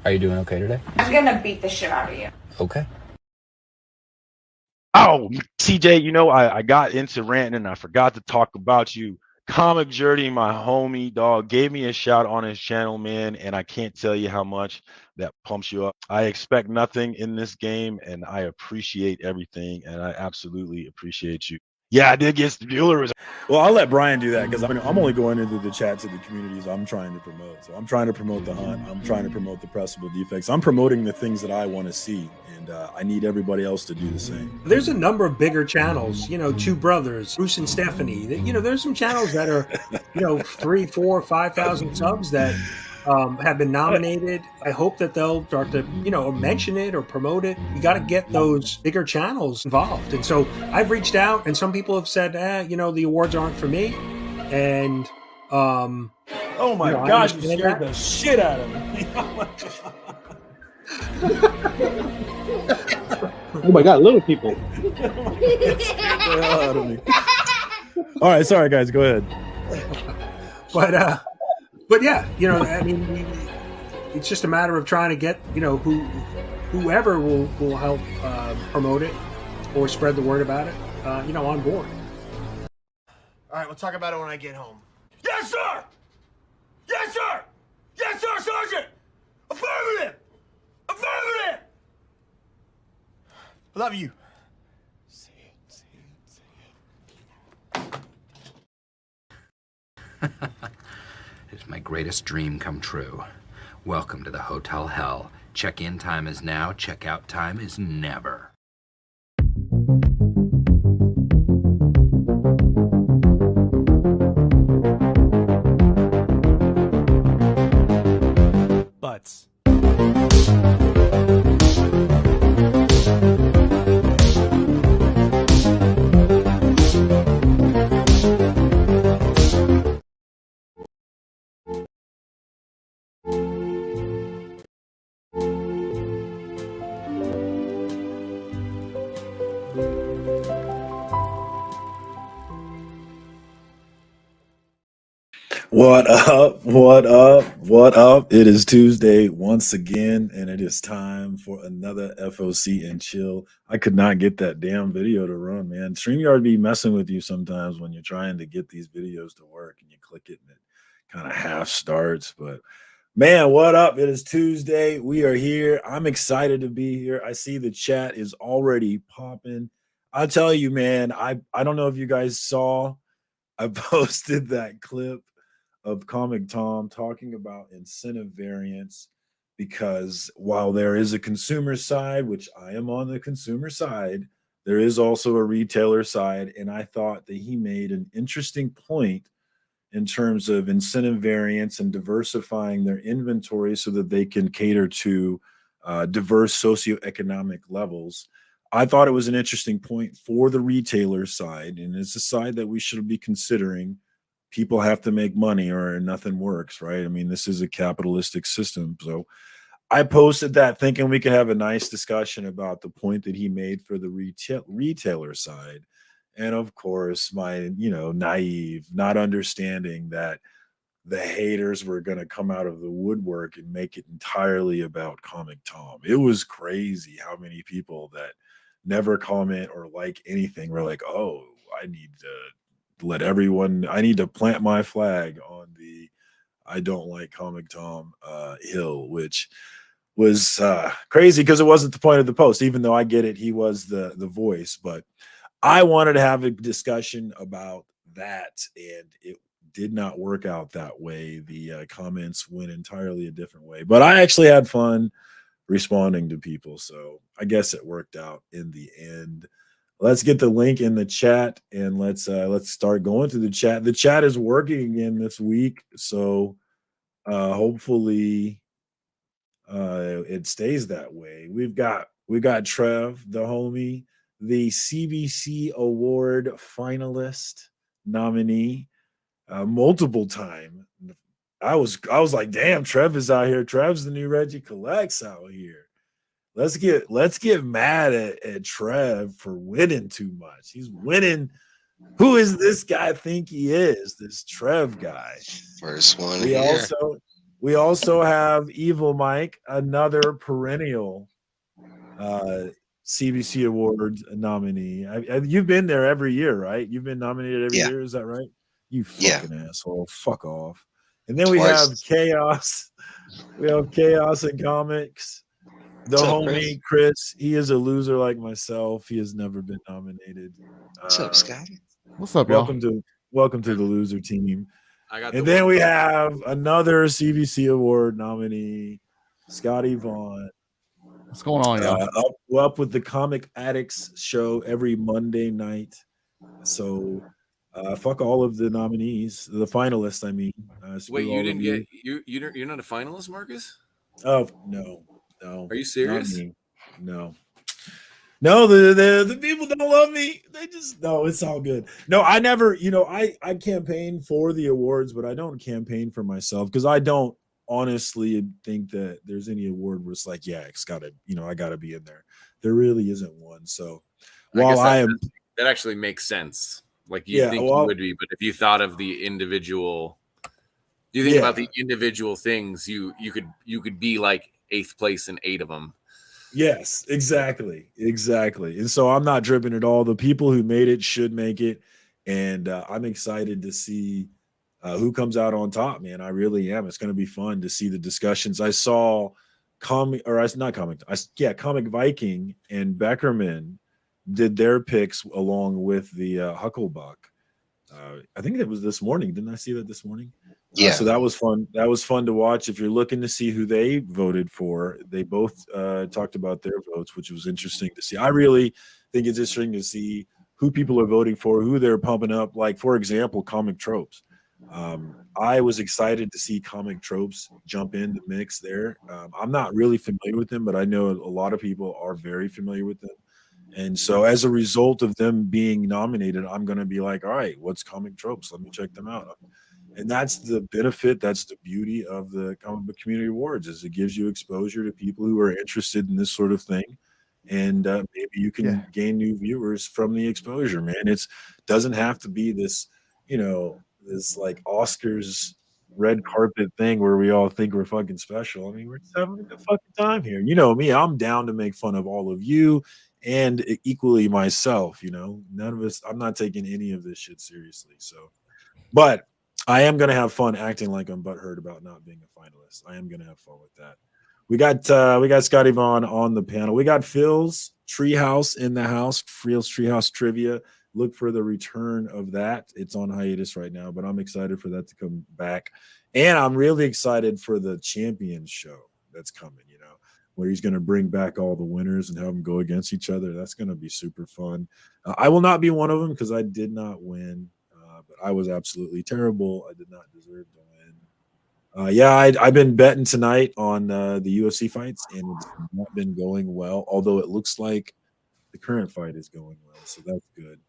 Are you doing okay today? I'm gonna beat the shit out of you. Okay. Oh, CJ, I got into ranting and I forgot to talk about you. Comic Journey, my homie, dog, gave me a shout on his channel, man, and I can't tell you how much that pumps you up. I expect nothing in this game, and I appreciate everything, and I absolutely appreciate you. Yeah, I did get Bueller. Well, I'll let Brian do that because I'm only going into the chats of the communities I'm trying to promote. So I'm trying to promote the hunt. I'm trying to promote the pressable defects. I'm promoting the things that I want to see, and I need everybody else to do the same. There's a number of bigger channels, Two Brothers, Bruce and Stephanie. There's some channels that are, 3, 4, 5,000 subs that have been nominated. I hope that they'll start to, mention it or promote it. You got to get those bigger channels involved. And so I've reached out, and some people have said, the awards aren't for me. And oh my gosh, you scared the shit out of me. Oh my god, little people. All right, sorry guys, go ahead. But yeah, it's just a matter of trying to get, whoever will help promote it or spread the word about it, on board. All right, we'll talk about it when I get home. Yes, sir! Yes, sir! Yes, sir, Sergeant! Affirmative! Affirmative! I love you. It's my greatest dream come true. Welcome to the Hotel Hell. Check-in time is now, check-out time is never. Butts. What up? What up? What up? It is Tuesday once again, and it is time for another FOC and chill. I could not get that damn video to run, man. StreamYard be messing with you sometimes when you're trying to get these videos to work and you click it and it kind of half starts. But man, what up? It is Tuesday. We are here. I'm excited to be here. I see the chat is already popping. I'll tell you, man, I don't know if you guys saw, I posted that clip of Comic Tom talking about incentive variance, because while there is a consumer side, which I am on the consumer side, there is also a retailer side. And I thought that he made an interesting point in terms of incentive variance and diversifying their inventory so that they can cater to diverse socioeconomic levels. I thought it was an interesting point for the retailer side, and it's a side that we should be considering. People have to make money or nothing works, right? I mean, this is a capitalistic system. So I posted that thinking we could have a nice discussion about the point that he made for the retailer side. And of course, my, naive, not understanding that the haters were going to come out of the woodwork and make it entirely about Comic Tom. It was crazy how many people that never comment or like anything were like, oh, I need to plant my flag on the I don't like Comic Tom hill, which was crazy because it wasn't the point of the post, even though I get it, he was the voice. But I wanted to have a discussion about that, and it did not work out that way. The comments went entirely a different way, but I actually had fun responding to people, so I guess it worked out in the end. Let's get the link in the chat and let's start going through the chat. The chat is working again this week, so hopefully it stays that way. We got Trev, the homie, the CBC Award finalist nominee, multiple time. I was like, damn, Trev is out here. Trev's the new Reggie Collects out here. Let's get mad at Trev for winning too much. He's winning. Who is this guy think he is? This Trev guy. First one We here. We also have Evil Mike, another perennial CBC Awards nominee. You've been there every year, right? You've been nominated every Yeah. year. Is that right? You Yeah. fucking asshole. Fuck off. And then we Twice. have Chaos. We have Chaos in Comics. The What's up, homie Chris. He is a loser like myself. He has never been nominated. What's up, Scotty? What's up, y'all? Welcome to the loser team. I got And then we have another CBC Award nominee, Scotty Vaughn. What's going on, y'all? Up with the Comic Addicts show every Monday night. So fuck all of the nominees, the finalists. I mean, wait, you didn't get you're not a finalist, Marcus? Oh no. Are you serious? No. The people don't love me. They just no, it's all good. No, I never, I campaign for the awards, but I don't campaign for myself because I don't honestly think that there's any award where it's like, yeah, it's gotta, I gotta be in there. There really isn't one. So while that actually makes sense. Like you think you would be, but if you thought of the individual, you think about the individual things, you could be like 8th place in 8 of them. Yes, exactly. And so I'm not driven at all. The people who made it should make it, and I'm excited to see who comes out on top, man. I really am. It's going to be fun to see the discussions. I saw Comic Viking and Beckerman did their picks along with the Hucklebuck. I think it was this morning. Didn't I see that this morning? Yeah. So that was fun. That was fun to watch. If you're looking to see who they voted for, they both talked about their votes, which was interesting to see. I really think it's interesting to see who people are voting for, who they're pumping up. Like, for example, Comic Tropes. I was excited to see Comic Tropes jump in the mix there. I'm not really familiar with them, but I know a lot of people are very familiar with them. And so as a result of them being nominated, I'm going to be like, all right, what's Comic Tropes? Let me check them out. And that's the benefit, that's the beauty of the Comic Book Community Awards, is it gives you exposure to people who are interested in this sort of thing. And maybe you can gain new viewers from the exposure, man. It doesn't have to be this, this like Oscars red carpet thing where we all think we're fucking special. I mean, we're just having a fucking time here. You know me, I'm down to make fun of all of you and equally myself, none of us, I'm not taking any of this shit seriously. So, but I am going to have fun acting like I'm butthurt about not being a finalist. I am going to have fun with that. We got Scotty Vaughn on the panel. We got Phil's Treehouse in the house, Phil's Treehouse Trivia. Look for the return of that. It's on hiatus right now, but I'm excited for that to come back. And I'm really excited for the Champions show that's coming, where he's going to bring back all the winners and have them go against each other. That's going to be super fun. I will not be one of them because I did not win, but I was absolutely terrible. I did not deserve to win. I've been betting tonight on the UFC fights, and it's not been going well, although it looks like the current fight is going well, so that's good.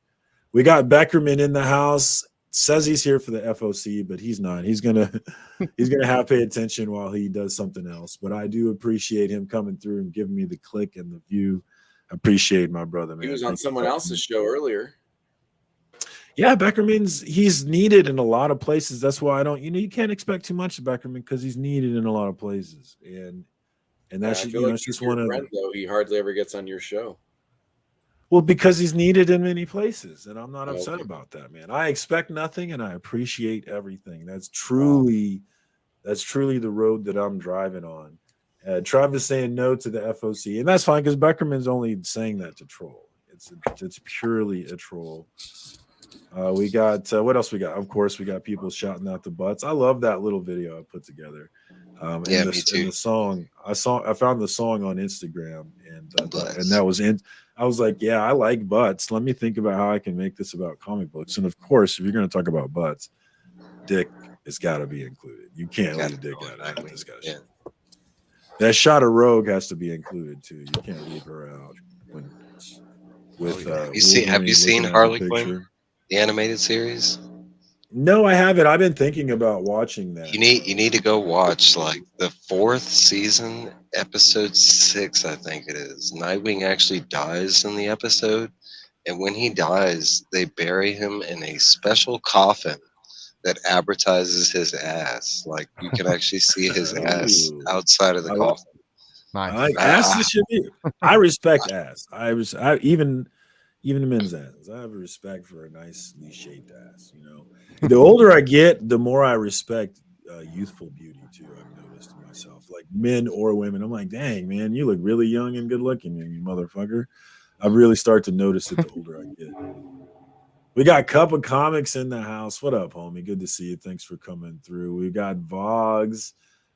We got Beckerman in the house. Says he's here for the FOC, but he's not. He's gonna have to pay attention while he does something else. But I do appreciate him coming through and giving me the click and the view. I appreciate my brother, man. He was on someone else's show earlier. Yeah, he's needed in a lot of places. That's why I don't. You can't expect too much of Beckerman because he's needed in a lot of places, and that's just one of them. Though he hardly ever gets on your show. Well, because he's needed in many places, and I'm not upset about that, man. I expect nothing, and I appreciate everything. That's truly the road that I'm driving on. Travis saying no to the FOC, and that's fine because Beckerman's only saying that to troll. It's purely a troll. We got what else we got? Of course, we got people shouting out the butts. I love that little video I put together. Me too. And the song I found the song on Instagram, and that was in. I was like, yeah, I like butts. Let me think about how I can make this about comic books. And of course, if you're going to talk about butts, dick has got to be included. You can't leave dick out of this discussion. Yeah. That shot of Rogue has to be included too. You can't leave her out. Have you seen Harley Quinn, the animated series? No, I haven't. I've been thinking about watching that. You need to go watch like the 4th season, episode 6, I think it is. Nightwing actually dies in the episode, and when he dies, they bury him in a special coffin that advertises his ass. Like you can actually see his ass Ooh. outside of the coffin. Nice. Ass is shit. I respect ass. I even the men's asses. I have a respect for a nicely shaped ass. You know, the older I get, the more I respect youthful beauty too. I've noticed in myself, like men or women. I'm like, dang man, you look really young and good looking, you motherfucker. I really start to notice it the older I get. We got Cup of Comics in the house. What up, homie? Good to see you. Thanks for coming through. We got Vogs,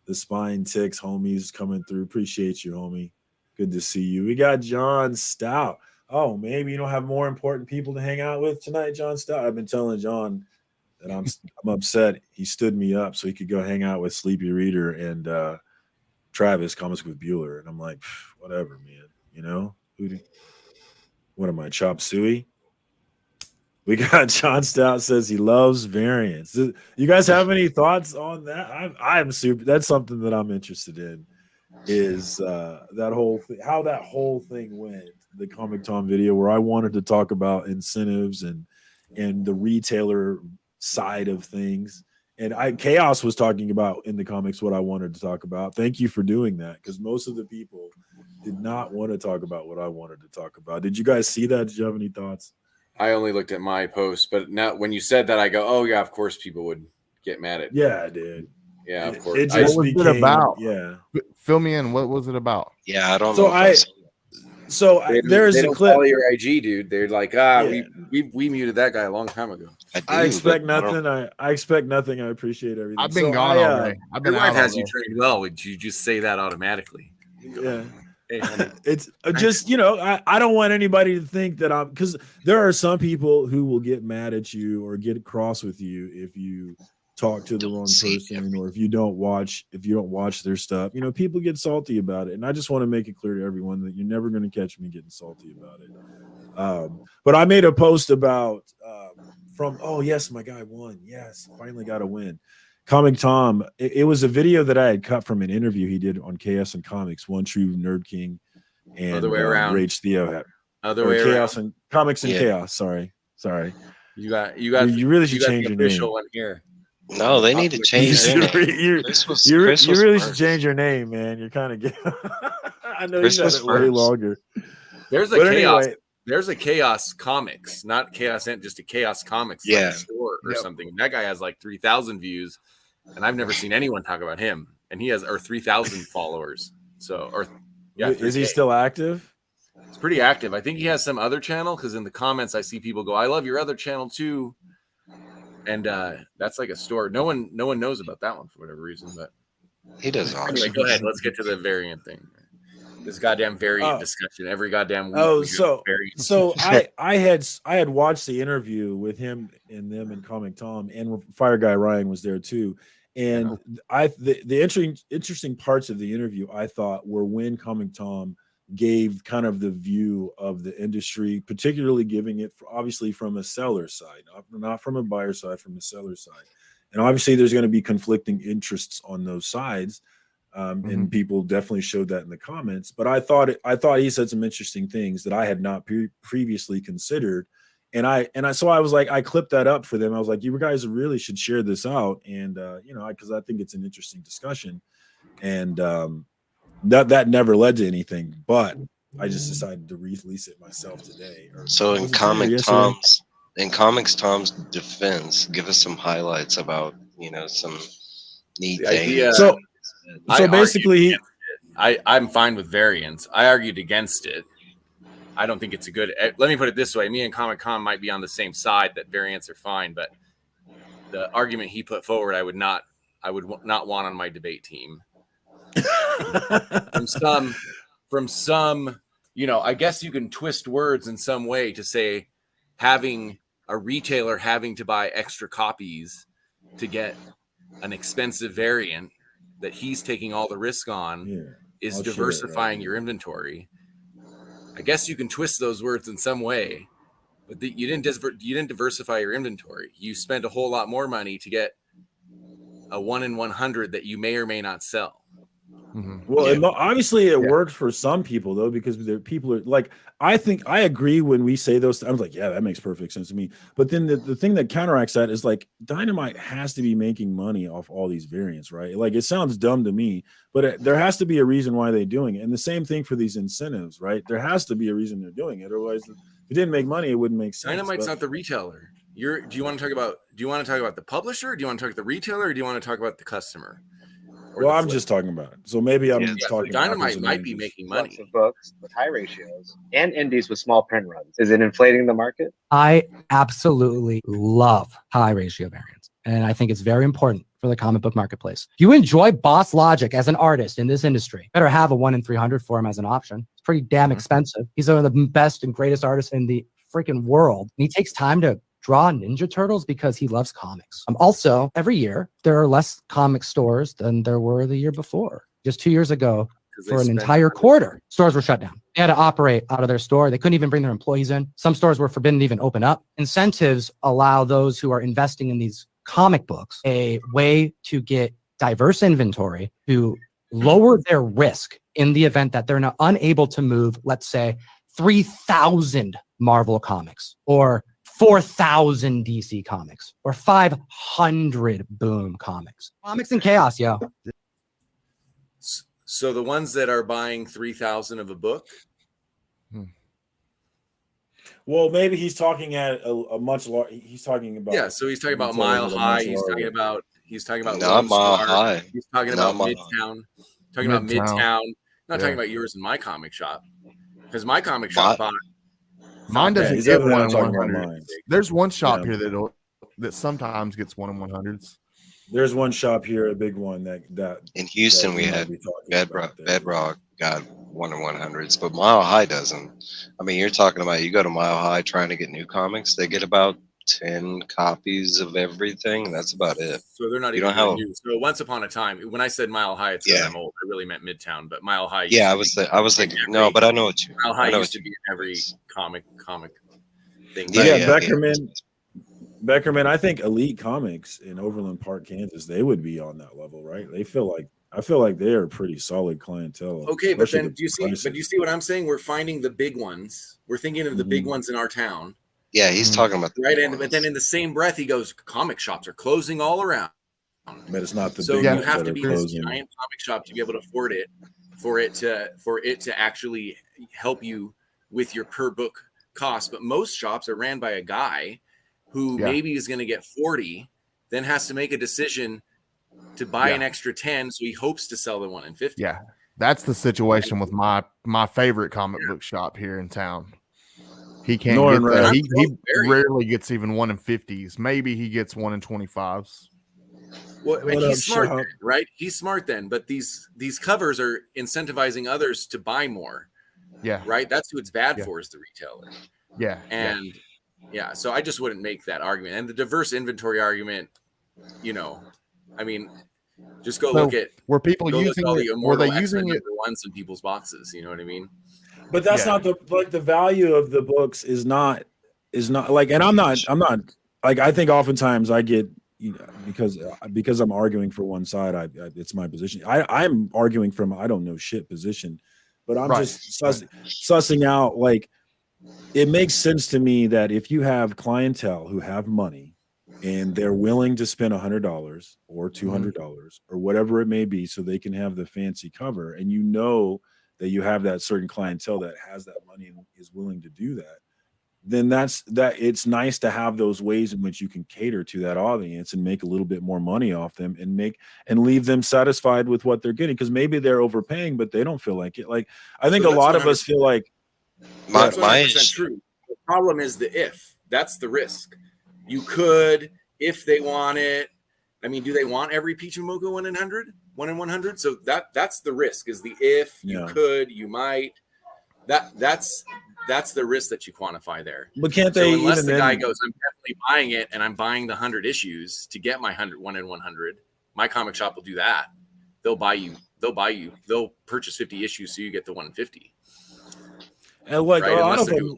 the Spine Ticks homies coming through. Appreciate you, homie. Good to see you. We got John Stout. Oh, maybe you don't have more important people to hang out with tonight, John Stout. I've been telling John that I'm upset. He stood me up so he could go hang out with Sleepy Reader and Travis, Comics with Bueller. And I'm like, whatever, man. You know? What am I, Chop Suey? We got John Stout says he loves variants. You guys have any thoughts on that? I'm super. That's something that I'm interested in. Is that whole how that whole thing went? The Comic Tom video where I wanted to talk about incentives and the retailer side of things, and Chaos was talking about in the comics what I wanted to talk about. Thank you for doing that because most of the people did not want to talk about what I wanted to talk about. Did you guys see that? Did you have any thoughts? I only looked at my post, but now when you said that, I go, "Oh yeah, of course people would get mad at." Yeah, I did. Yeah, of course. It just what was became, it about? Yeah. Fill me in. What was it about? Yeah, I don't So know. There's they a don't clip. follow your IG, dude. They're like, we muted that guy a long time ago. I expect nothing. I expect nothing. I appreciate everything. I've been gone all day. I've been your wife out has all you day. trained well. Would you just say that automatically? Yeah. Hey, honey. It's just, I don't want anybody to think that I'm, because there are some people who will get mad at you or get cross with you if you talk to the wrong person or if you don't watch their stuff. People get salty about it, and I just want to make it clear to everyone that you're never going to catch me getting salty about it. But I made a post about yes, my guy won. Yes, finally got a win. Comic Tom, it was a video that I had cut from an interview he did on KS and Comics, One True Nerd King and Other way around. Rage Theo. Other way Chaos around. and Comics and Chaos. Sorry. You got. You really should change your name. Official one here. No, they need to change their name. You really should change your name, man. You're kind of I know you got it way longer. There's a Chaos. Anyway. There's a Chaos Comics, not Chaos, just a Chaos Comics store or something. That guy has like 3,000 views, and I've never seen anyone talk about him. And he has 3,000 followers. Is he still active? It's pretty active. I think he has some other channel because in the comments I see people go, "I love your other channel too," and that's like a store. No one knows about that one for whatever reason, but he does. Anyway, go ahead. Let's get to the variant thing. This goddamn variant discussion every goddamn week. So I had watched the interview with him and them and Comic Tom, and Fire Guy Ryan was there too. And the interesting parts of the interview I thought were when Comic Tom gave kind of the view of the industry, particularly giving it obviously from a seller side, not from a buyer side, from a seller side. And obviously there's going to be conflicting interests on those sides. And people definitely showed that in the comments, but I thought he said some interesting things that I had not previously considered. So I was like, I clipped that up for them. I was like, you guys really should share this out. And, because I think it's an interesting discussion, and that never led to anything, but I just decided to release it myself today. So in Comics Tom's defense, give us some highlights about, some neat things. So basically, I'm fine with variants. I argued against it. I don't think it's a good. Let me put it this way: me and Comic Con might be on the same side that variants are fine, but the argument he put forward, I would not want on my debate team. From some, I guess you can twist words in some way to say having a retailer having to buy extra copies to get an expensive variant that he's taking all the risk on is diversifying your inventory. I guess you can twist those words in some way, but you didn't diversify your inventory. You spent a whole lot more money to get a 1 in 100 that you may or may not sell. Well, obviously it works for some people though, because people are like, I agree when we say those. I was like, yeah, that makes perfect sense to me. But then the thing that counteracts that is like, Dynamite has to be making money off all these variants, right? Like, it sounds dumb to me, but there has to be a reason why they're doing it. And the same thing for these incentives, right? There has to be a reason they're doing it. Otherwise, if it didn't make money, it wouldn't make sense. Dynamite's not the retailer. Do you want to talk about the publisher? Do you want to talk about the retailer? Or do you want to talk about the customer? Well, I'm just talking about it. So maybe I'm talking. So Dynamite might be making money. Lots of books with high ratios and indies with small print runs. Is it inflating the market? I absolutely love high ratio variants, and I think it's very important for the comic book marketplace. If you enjoy Boss Logic as an artist in this industry, better have a 1 in 300 for him as an option. It's pretty damn expensive. He's one of the best and greatest artists in the freaking world. And he takes time to draw Ninja Turtles because he loves comics. Also, every year, there are less comic stores than there were the year before. Just 2 years ago, for an entire quarter, stores were shut down. They had to operate out of their store. They couldn't even bring their employees in. Some stores were forbidden to even open up. Incentives allow those who are investing in these comic books a way to get diverse inventory to lower their risk in the event that they're not unable to move, let's say, 3,000 Marvel comics or 4,000 DC comics or 500 Boom comics. Comics and chaos, yo. So the ones that are buying 3,000 of a book. Well, maybe he's talking at a much larger. He's talking about. So he's talking about Mile High. He's talking about not Mile High. He's talking about Midtown. Talking about Midtown. Not talking about yours in my comic shop, because my comic shop bought. Mine doesn't get 1 in 100. There's one shop here that sometimes gets 1 in 100s. There's one shop here, a big one that in Houston we had Bedrock got 1 in 100s, but Mile High doesn't. I mean, you're talking about you go to Mile High trying to get new comics, they get about 10 copies of everything. That's about it. So they're not even new. So once upon a time, when I said Mile High, it's because I'm old. I really meant Midtown, but Mile High. I was thinking no, but I know what you. Mile High used to be in every comic thing. Beckerman, I think Elite Comics in Overland Park, Kansas, they would be on that level, right? I feel like they are pretty solid clientele. Okay, but then do you see what I'm saying? We're finding the big ones. We're thinking of the big ones in our town. Yeah, he's talking about but then in the same breath, he goes, comic shops are closing all around. But it's not the so you have to be this giant comic shop to be able to afford it, for it to actually help you with your per book cost. But most shops are ran by a guy who maybe is going to get 40, then has to make a decision to buy an extra 10, so he hopes to sell the 1 in 50. Yeah, that's the situation with my favorite comic book shop here in town. He can't get that. He rarely gets even 1 in 50s. Maybe he gets 1 in 25s. Well, and he's smart, then, right? He's smart then, but these covers are incentivizing others to buy more. Yeah. Right? That's who it's bad for, is the retailer. Yeah. And so I just wouldn't make that argument. And the diverse inventory argument, I mean, just go look at were people using it? Were they using it ones in people's boxes? You know what I mean? But that's not the value of the books is not like, and I'm not like, I think oftentimes I get, because I'm arguing for one side, it's my position. I'm arguing from I don't know shit position, but I'm just sussing out, like, it makes sense to me that if you have clientele who have money and they're willing to spend $100 or $200 or whatever it may be, so they can have the fancy cover, and that you have that certain clientele that has that money and is willing to do that, then it's nice to have those ways in which you can cater to that audience and make a little bit more money off them and leave them satisfied with what they're getting. Because maybe they're overpaying, but they don't feel like it. Like, I think a lot of us feel like that's 100% true. The problem is the if. That's the risk. You could, if they want it. I mean, do they want every Peach and Mocha 1 in 100? 1 in 100? So that's the risk, is the if. You could, you might. That's the risk that you quantify there. But can't they? So unless the guy goes, I'm definitely buying it, and I'm buying the 100 issues to get my 1 in 100. My comic shop will do that. They'll purchase 50 issues so you get the 1 in 50. And like a lot of them,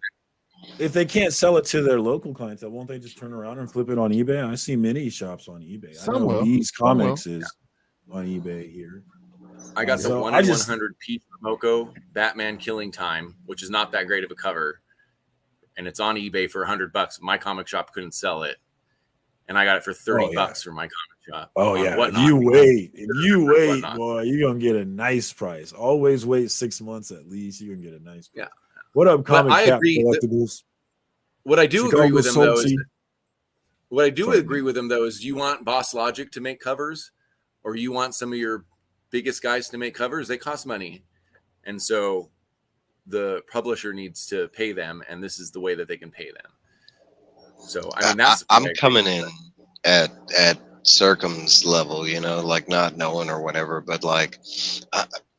if they can't sell it to their local clientele, won't they just turn around and flip it on eBay? I see many shops on eBay. Some will. These Comics is on eBay here. I got the So 1 I in just 100 Pete Moko Batman Killing Time, which is not that great of a cover, and it's on eBay for $100. My comic shop couldn't sell it, and I got it for 30 oh yeah. bucks from my comic shop. Oh on yeah. Whatnot. If you wait, Whatnot. boy, you're gonna get a nice price. Always wait 6 months at least. You're gonna get a nice price. Yeah. What up, But comic I cap agree that- collectibles? What I do Chicago agree with him though is Salty. what I do Sorry, agree with him though is you want Boss Logic to make covers, or you want some of your biggest guys to make covers. They cost money, and so the publisher needs to pay them, and this is the way that they can pay them. So I mean, that's I'm coming in at Circum's level, you know, like not knowing or whatever, but like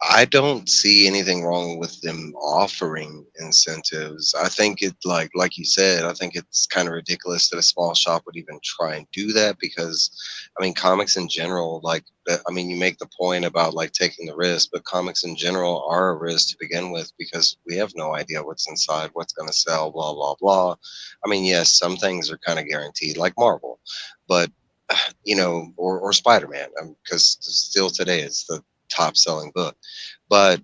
I don't see anything wrong with them offering incentives. I think it like you said, I think it's kind of ridiculous that a small shop would even try and do that, because I mean comics in general, like I mean you make the point about like taking the risk, but comics in general are a risk to begin with, because we have no idea what's inside, what's going to sell, blah blah blah. I mean, yes, some things are kind of guaranteed, like Marvel, but you know, or Spider-Man, because still today it's the top selling book. But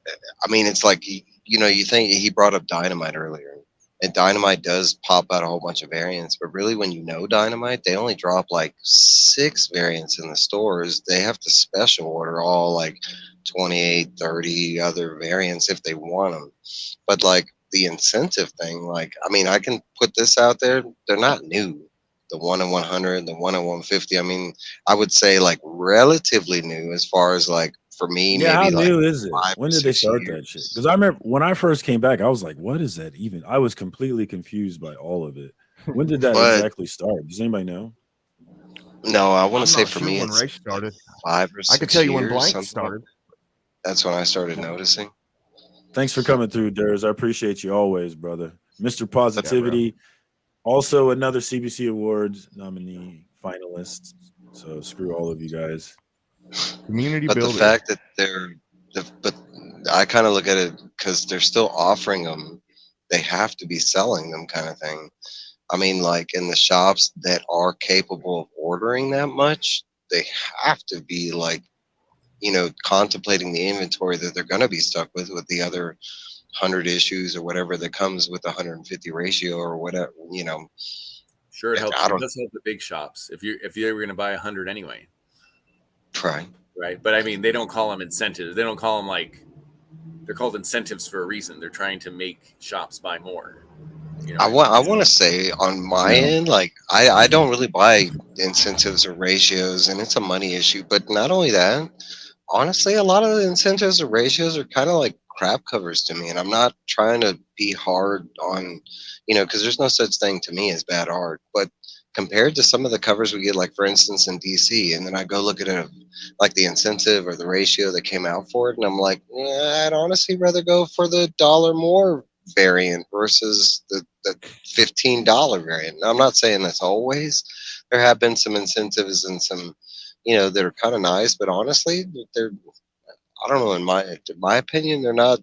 I mean, it's like, you know, you think he brought up Dynamite earlier, and Dynamite does pop out a whole bunch of variants, but really when you know Dynamite, they only drop like 6 variants in the stores. They have to special order all like 28, 30 other variants if they want them. But like the incentive thing, like, I mean, I can put this out there. They're not new. The 1 in 100, the 1 in 150. I mean, I would say like relatively new as far as like for me, Yeah, how maybe like new is it? 5 When or did they 6 start years. that shit? Because I remember when I first came back, I was like, "What is that even?" I was completely confused by all of it. When did that But exactly start? Does anybody know? no, I want I'm to say not for sure me when it's race started. 5 or 6 I could tell you when years, blank something like started. that's when I started noticing. Thanks for coming through, Durs. I appreciate you always, brother. Mr. Yeah, bro. Positivity, also another CBC Awards nominee finalist. So screw all of you guys. Community But the builder. fact that but I kind of look at it because they're still offering them, they have to be selling them, kind of thing. I mean, like in the shops that are capable of ordering that much, they have to be like, you know, contemplating the inventory that they're going to be stuck with the other 100 issues or whatever that comes with 150 ratio or whatever, you know. Sure, it helps. I It don't does help the big shops if they were going to buy 100 anyway. try. Right, but I mean, they don't call them incentives. They don't call them like, they're called incentives for a reason. They're trying to make shops buy more. You know, I want to say on my end, like I don't really buy incentives or ratios, and it's a money issue. But not only that, honestly, a lot of the incentives or ratios are kind of like crap covers to me, and I'm not trying to be hard on, you know, because there's no such thing to me as bad art. But compared to some of the covers we get, like for instance in DC, and then I go look at it, like the incentive or the ratio that came out for it, and I'm like, yeah, I'd honestly rather go for the dollar more variant versus the $15 variant. Now, I'm not saying that's always. There have been some incentives and some, you know, that are kind of nice, but honestly, they're, I don't know, in my opinion, they're not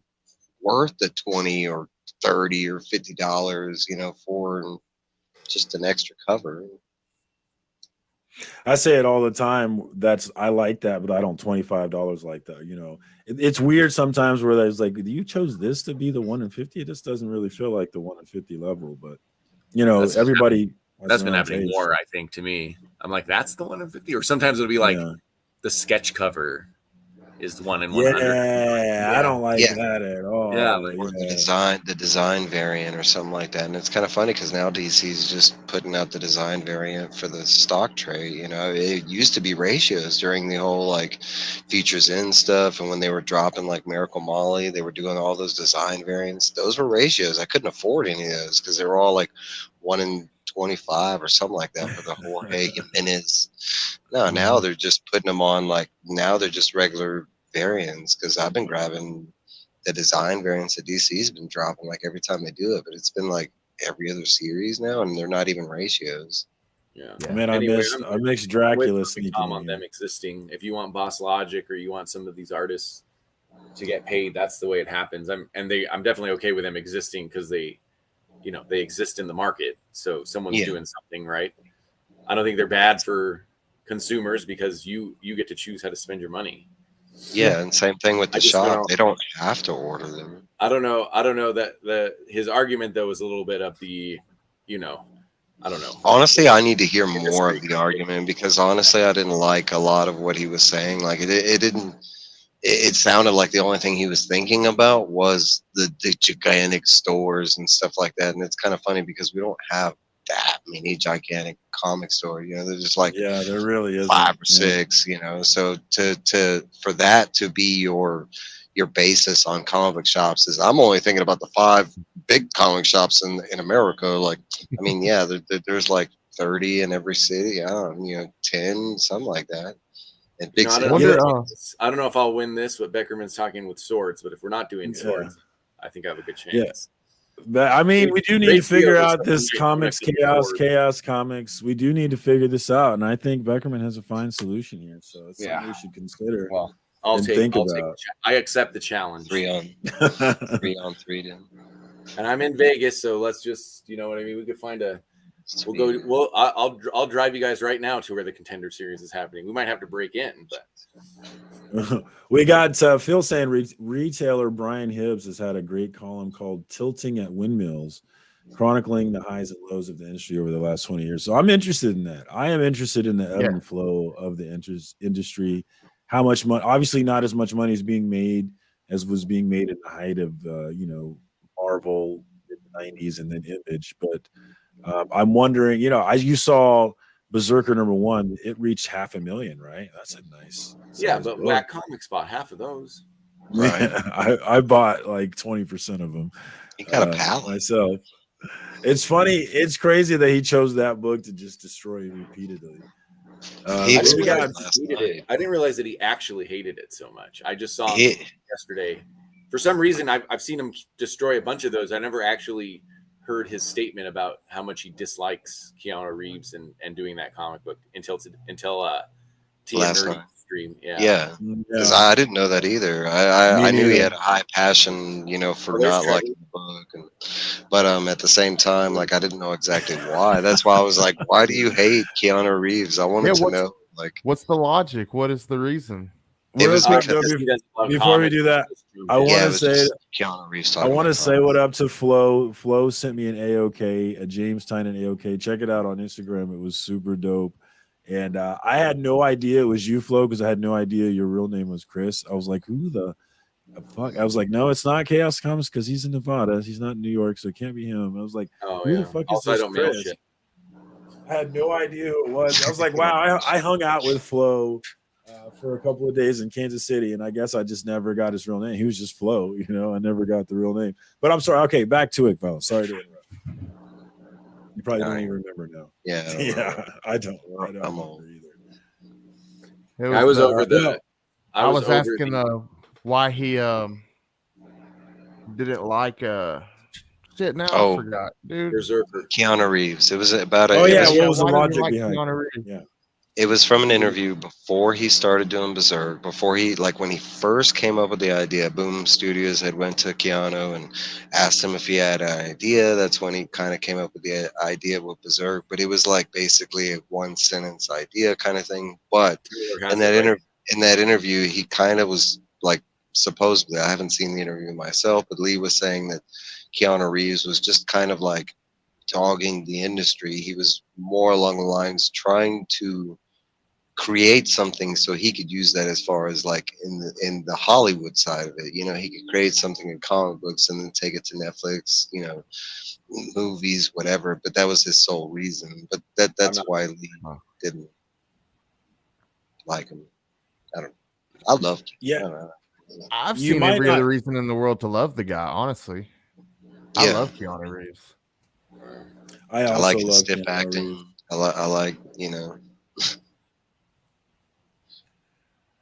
worth the 20 or 30 or $50, you know, for just an extra cover. I say it all the time. I like that, but I don't $25 like that. You know, it's weird sometimes where there's like, you chose this to be the 1 in 50. It just doesn't really feel like the 1 in 50 level. But you know, everybody. That's been happening more, I think, to me. I'm like, that's the 1 in 50, or sometimes it'll be like the sketch cover is the 1 in 100. Yeah, I don't like that at all. Yeah, or the design variant or something like that. And it's kind of funny because now DC's just putting out the design variant for the stock tray. You know, it used to be ratios during the whole like features in stuff, and when they were dropping like Miracle Molly, they were doing all those design variants. Those were ratios. I couldn't afford any of those because they were all like 1 in 25 or something like that for the Jorge Jimenez. No, now they're just putting them on like, now they're just regular variants, because I've been grabbing the design variants that DC's been dropping like every time they do it, but it's been like every other series now, and they're not even ratios. Yeah. Man, Anyway, I miss Dracula sneaking on them existing. If you want Boss Logic or you want some of these artists to get paid, that's the way it happens. I'm definitely okay with them existing because they exist in the market. So someone's doing something right. I don't think they're bad for consumers because you get to choose how to spend your money. Yeah, and same thing with the shop. Don't, they don't have to order them. I don't know that his argument though was a little bit of the, I don't know. Honestly, I need to hear more of the argument because honestly, I didn't like a lot of what he was saying. Like it didn't. It sounded like the only thing he was thinking about was the gigantic stores and stuff like that. And it's kind of funny because we don't have that many gigantic comic stores. They're just like there really is 5 or 6. So for that to be your basis on comic book shops is I'm only thinking about the 5 big comic shops in America. Like, I mean, yeah, there's like 30 in every city. I don't know, 10, something like that. And big I don't know if I'll win this, but Beckerman's talking with swords. But if we're not doing swords, I think I have a good chance. Yeah. But I mean, we do need to figure out this comics chaos comics. We do need to figure this out, and I think Beckerman has a fine solution here. So it's something we should consider. Well, I accept the challenge. 3 on 3 then. And I'm in Vegas, so let's just, you know what I mean. We could find a. We'll go. I'll drive you guys right now to where the Contender Series is happening. We might have to break in, but we got Phil saying retailer Brian Hibbs has had a great column called "Tilting at Windmills," chronicling the highs and lows of the industry over the last 20 years. So I'm interested in that. I am interested in the ebb and flow of the industry. How much money? Obviously, not as much money is being made as was being made at the height of Marvel in the 90s and then Image, but. I'm wondering, you saw Berserker #1, it reached 500,000, right? That's a nice. But Whack Comics bought half of those. Right. I bought like 20% of them. You got a pallet myself. It's funny. It's crazy that he chose that book to just destroy repeatedly. I didn't realize that he actually hated it so much. I just saw him yesterday. For some reason, I've seen him destroy a bunch of those. I never actually heard his statement about how much he dislikes Keanu Reeves and doing that comic book until last night stream. Yeah. Because I didn't know that either. I knew he had a high passion, for not liking the book, but at the same time, like I didn't know exactly why. That's why I was like, why do you hate Keanu Reeves? I wanted to know, like, what's the logic? What is the reason? It was before we do that, I want to say Keanu Reeves. I want to say what up to Flo. Flo sent me an AOK, a James Tynan AOK. Check it out on Instagram. It was super dope. And I had no idea it was you, Flo, because I had no idea your real name was Chris. I was like, who the fuck? I was like, no, it's not Chaos Comics because he's in Nevada. He's not in New York, so it can't be him. I was like, who the fuck is this Chris? I had no idea who it was. I was like, wow, I hung out with Flo for a couple of days in Kansas City, and I guess I just never got his real name. He was just Flo, I never got the real name. But I'm sorry. Okay, back to it, fellas. Sorry to interrupt. You probably don't even remember now. Yeah, I don't remember either. I was over the. I was asking why he didn't like shit. Now I forgot, dude. Berserker. Keanu Reeves. It was about what was the logic behind it? Yeah. It was from an interview before he started doing Berserk, before when he first came up with the idea. Boom Studios had went to Keanu and asked him if he had an idea. That's when he kind of came up with the idea with Berserk, but it was like basically a 1-sentence idea kind of thing. But in that interview, he kind of was like, supposedly, I haven't seen the interview myself, but Lee was saying that Keanu Reeves was just kind of like dogging the industry. He was more along the lines trying to create something so he could use that as far as like in the Hollywood side of it. He could create something in comic books and then take it to Netflix, movies, whatever. But that was his sole reason. But that's why Lee didn't like him. I don't know. I loved him. Yeah. I've seen every other reason in the world to love the guy, honestly. I love Keanu Reeves. I like his stiff acting. I like,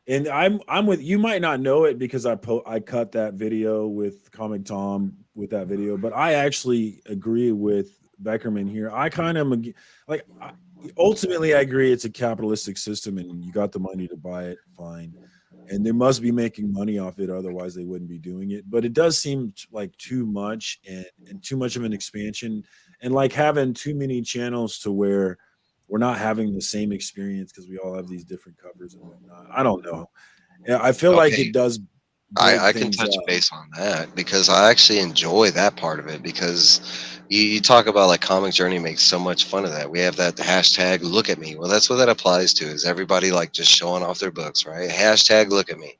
And I'm with you. Might not know it because I cut that video with Comic Tom with that video, but I actually agree with Beckerman here. I kind of like ultimately I agree it's a capitalistic system and you got the money to buy it, fine. And they must be making money off it, otherwise they wouldn't be doing it. But it does seem like too much and too much of an expansion, and like having too many channels to where we're not having the same experience because we all have these different covers and whatnot. I don't know. Yeah, I feel like it does. I can touch base on that because I actually enjoy that part of it because you talk about like Comic Journey makes so much fun of that. We have that hashtag look at me. Well, that's what that applies to is everybody like just showing off their books, right? Hashtag look at me.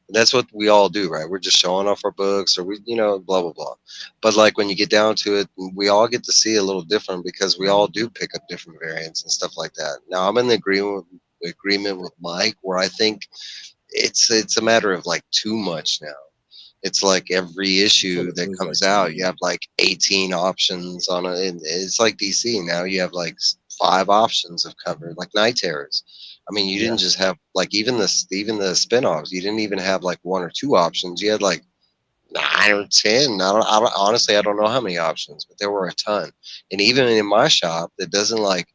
That's what we all do, right? We're just showing off our books or we, blah, blah, blah. But like when you get down to it, we all get to see a little different because we all do pick up different variants and stuff like that. Now I'm in the agreement with Mike where I think it's a matter of like too much now. It's like every issue that comes out, you have like 18 options on it. And it's like DC now. You have like 5 options of cover, like Night Terrors. I mean, you didn't just have like even the spinoffs. You didn't even have like 1 or 2 options. You had like 9 or 10. Honestly, I don't know how many options, but there were a ton. And even in my shop, that doesn't like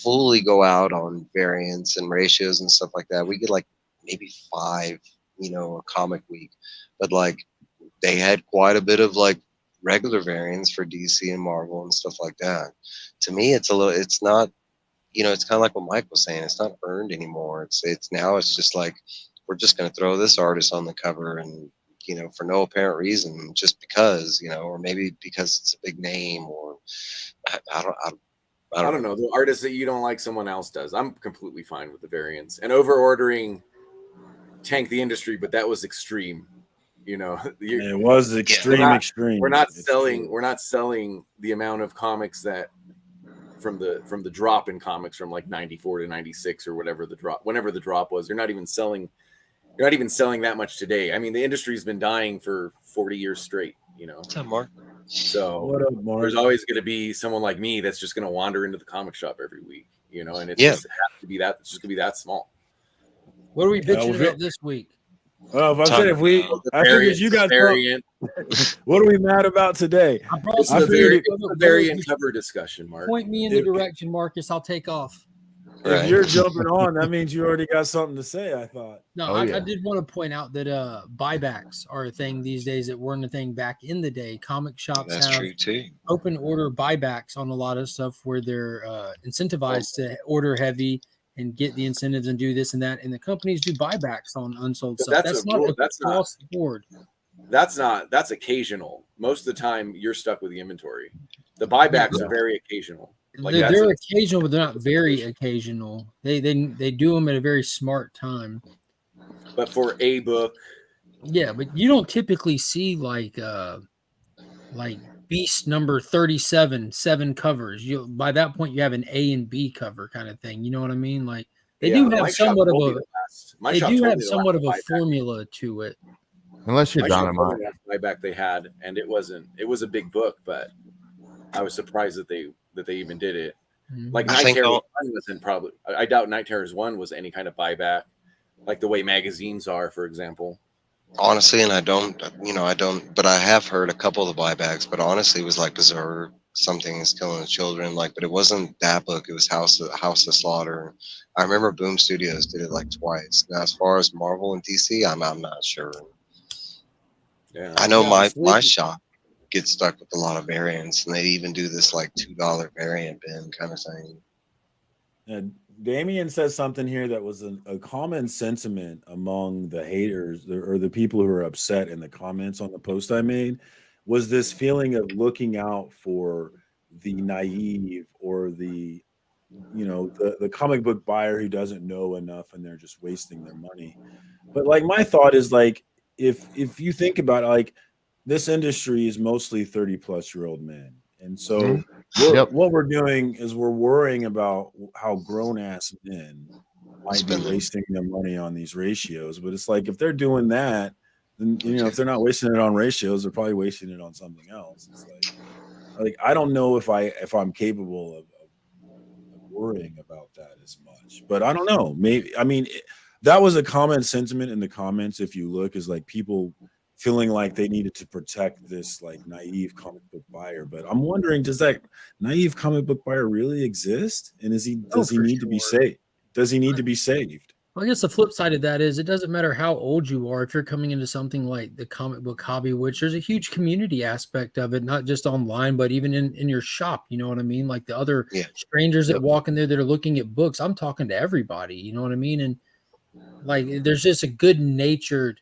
fully go out on variants and ratios and stuff like that. We get like maybe 5, a comic week, but like they had quite a bit of like regular variants for DC and Marvel and stuff like that. To me, it's not, it's kind of like what Mike was saying. It's not earned anymore. It's now it's just like, we're just going to throw this artist on the cover and, for no apparent reason, just because, or maybe because it's a big name or I don't know. The artist that you don't like, someone else does. I'm completely fine with the variants and over ordering tank the industry, but that was extreme. It was extreme. We're not selling the amount of comics that from the drop in comics from like 94 to 96 or whenever the drop was. You're not even selling that much today. I mean, the industry's been dying for 40 years straight. What's up, Mark? So what up, Mark? There's always going to be someone like me that's just going to wander into the comic shop every week, and it's just has to be that. It's just going to be that small. What are we bitching about this week? Well, if I said I figured you got variant. What are we mad about today? It's the variant cover discussion, Mark. Point me in the direction, Marcus. I'll take off. If you're jumping on, that means you already got something to say, I thought. No, I did want to point out that buybacks are a thing these days that weren't a thing back in the day. Comic shops have true too. Open order buybacks on a lot of stuff where they're incentivized to order heavy and get the incentives and do this and that. And the companies do buybacks on unsold stuff. That's not across the board. That's occasional. Most of the time you're stuck with the inventory. The buybacks are very occasional. They're occasional, but they're not very occasional. They do them at a very smart time. But for a book, yeah, but you don't typically see like Beast number 37, 7 covers. By that point you have an A and B cover kind of thing. You know what I mean? Like they do have somewhat of a formula to it. Unless you're Dynamite. Buyback they had, and it was a big book, but I was surprised that they even did it. Like Night Terrors 1 wasn't probably. I doubt Night Terrors 1 was any kind of buyback, like the way magazines are, for example. Honestly, and I don't, but I have heard a couple of the buybacks. But honestly, it was like Berserk, Something is Killing the Children. Like, but it wasn't that book. It was House of Slaughter. I remember Boom Studios did it like twice. Now, as far as Marvel and DC, I'm not sure. Yeah, I know my shop get stuck with a lot of variants, and they even do this like $2 variant bin kind of thing. And Damien says something here that was a common sentiment among the haters or the people who are upset in the comments on the post I made was this feeling of looking out for the naive or the comic book buyer who doesn't know enough and they're just wasting their money. But like my thought is like if you think about it, like this industry is mostly 30-plus-year-old men. And so what we're doing is we're worrying about how grown-ass men might be wasting their money on these ratios. But it's like if they're doing that, then, if they're not wasting it on ratios, they're probably wasting it on something else. It's like I don't know if I'm capable of worrying about that as much. But I don't know. Maybe that was a common sentiment in the comments. If you look, is like people feeling like they needed to protect this like naive comic book buyer. But I'm wondering, does that naive comic book buyer really exist? And does he need to be saved? Does he need to be saved? Well, I guess the flip side of that is it doesn't matter how old you are. If you're coming into something like the comic book hobby, which there's a huge community aspect of it, not just online, but even in your shop, you know what I mean? Like the other strangers that walk in there that are looking at books, I'm talking to everybody, you know what I mean? And Like there's just a good natured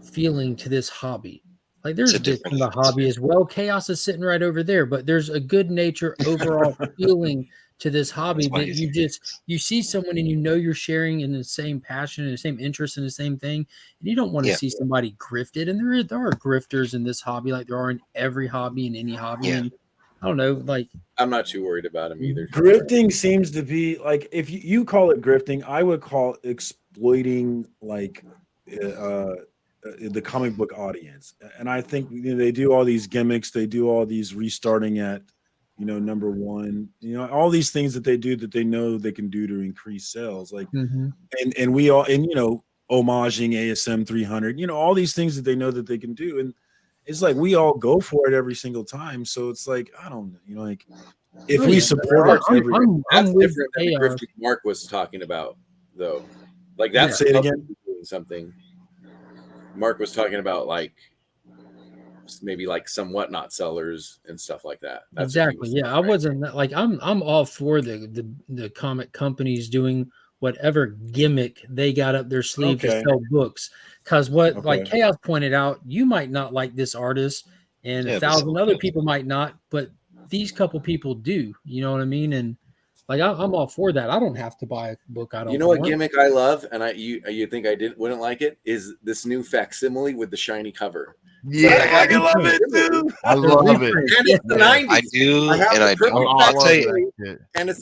feeling to this hobby. Like there's bits in the hobby as well. Chaos is sitting right over there, but there's a good nature overall feeling to this hobby that you see someone and you know you're sharing in the same passion and the same interest in the same thing, and you don't want to see somebody grifted. And there are grifters in this hobby, like there are in every hobby and any hobby. And I don't know, like I'm not too worried about him either. Grifting seems to be like, if you call it grifting, I would call exploiting like the comic book audience. And I think they do all these gimmicks, they do all these restarting at number one, all these things that they do that they know they can do to increase sales, like and we all homaging ASM 300, all these things that they know that they can do, and it's like we all go for it every single time. So it's like, I don't know, like if we support it, that's different than the grifting Mark was talking about, though. Like that's say it again. Something Mark was talking about, like maybe like some whatnot sellers and stuff like that. That's exactly. Yeah, I wasn't like I'm all for the comic companies doing whatever gimmick they got up their sleeve to sell books. Because like Chaos pointed out, you might not like this artist, and 1,000 other people might not, but these couple people do. You know what I mean? And like I'm all for that. I don't have to buy a book. I don't. You know what gimmick I love, and you think I wouldn't like it, is this new facsimile with the shiny cover. Yeah, I love it too. I love it. And it's the 90s. I do, and I don't.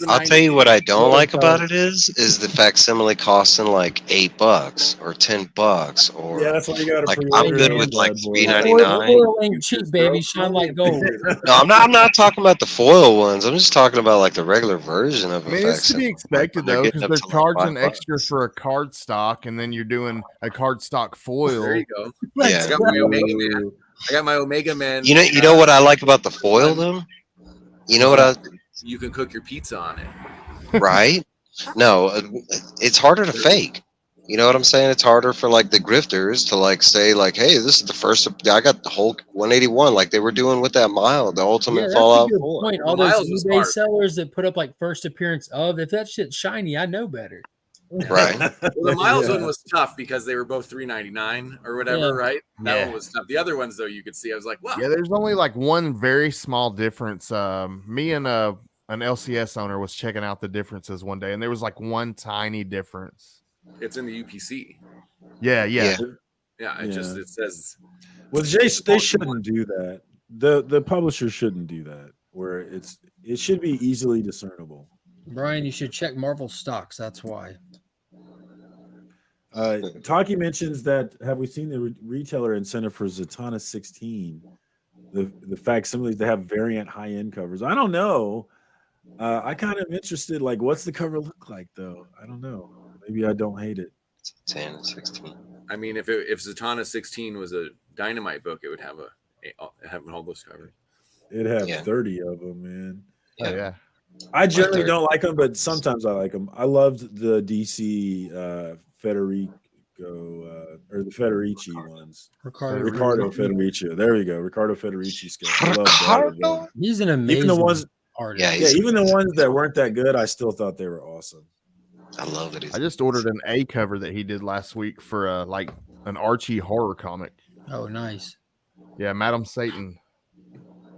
I'll tell you what I don't like about it is the facsimile costing like $8 or $10 or that's what you got. Like I'm good with like $3.99. Cheap, baby, shine like gold. No, I'm not talking about the foil ones. I'm just talking about like the regular version of it. It's to be expected though, because they're charging extra for a card stock, and then you're doing a card stock foil. There you go. Yeah. I got my Omega Man. I got my Omega Man. You know what I like about the foil though? You know what you can cook your pizza on it. Right? No, it's harder to fake. You know what I'm saying? It's harder for like the grifters to like say like, hey, this is the first. I got the whole 181 like they were doing with that Mile, the Ultimate Fallout 4. Point. All those eBay sellers that put up like first appearance of, if that shit's shiny, I know better. Right. Well, the Miles one was tough because they were both $3.99 or whatever, right? That one was tough. The other ones though, you could see, I was like, wow. Yeah, there's only like one very small difference. Me and an LCS owner was checking out the differences one day, and there was like one tiny difference. It's in the UPC. Yeah. It says. Well, they shouldn't do that. The publisher shouldn't do that. Where it should be easily discernible. Brian, you should check Marvel stocks. That's why. Taki mentions that, have we seen the retailer incentive for Zatanna 16? The facsimiles, they have variant high-end covers. I don't know. I kind of interested, like, what's the cover look like, though? I don't know. Maybe I don't hate it. Zatanna 16. I mean, if Zatanna 16 was a Dynamite book, it would have all those covers. It'd have 30 of them, man. Yeah. I generally don't like them, but sometimes I like them. I loved the DC Federico or the Federici ones. Ricardo Federici. There we go. Ricardo Federici scale. Ricardo? He's an amazing artist. Even the ones that weren't that good, I still thought they were awesome. I love it. I just ordered an A cover that he did last week for like an Archie horror comic. Oh, nice. Yeah, Madam Satan.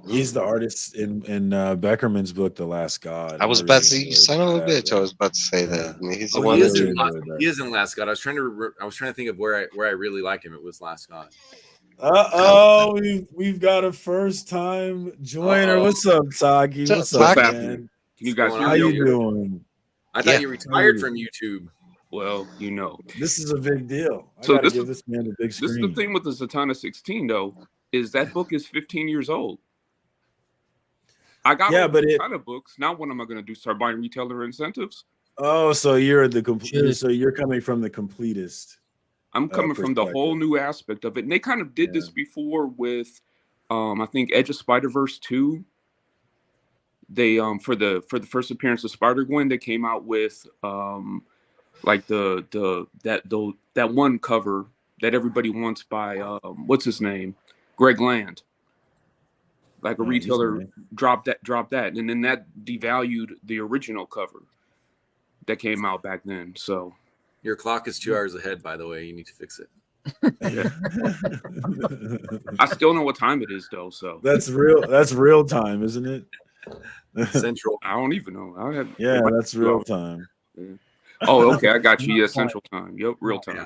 He's the artist in Beckerman's book, The Last God. I was about to say, you son of a bitch. I was about to say that. I mean, he's the one. He is in Last God. I was trying to think of where I really like him. It was Last God. We've got a first time joiner. What's up, Taki? What's up, man? Can you guys hear me? How you doing? I thought you retired from YouTube. Well, this is a big deal. So give this man a big screen. This is the thing with the Zatanna 16, though, is that book is 15 years old. I got kind of books. Now, what am I going to do? Start buying retailer incentives? Oh, so you're so you're coming from the completist. I'm coming from the whole new aspect of it, and they kind of did this before with, I think Edge of Spider-Verse 2. They for the first appearance of Spider-Gwen, they came out with like that one cover that everybody wants by what's his name, Greg Land. Like a retailer dropped that, and then that devalued the original cover that came out back then. So Your clock is 2 hours ahead, by the way. You need to fix it. Yeah. I still know what time it is though. So that's real time, isn't it? Central. I don't even know. Yeah, that's real time. Yeah. Oh, okay. I got you. Yeah, Central Time. Yep, real time.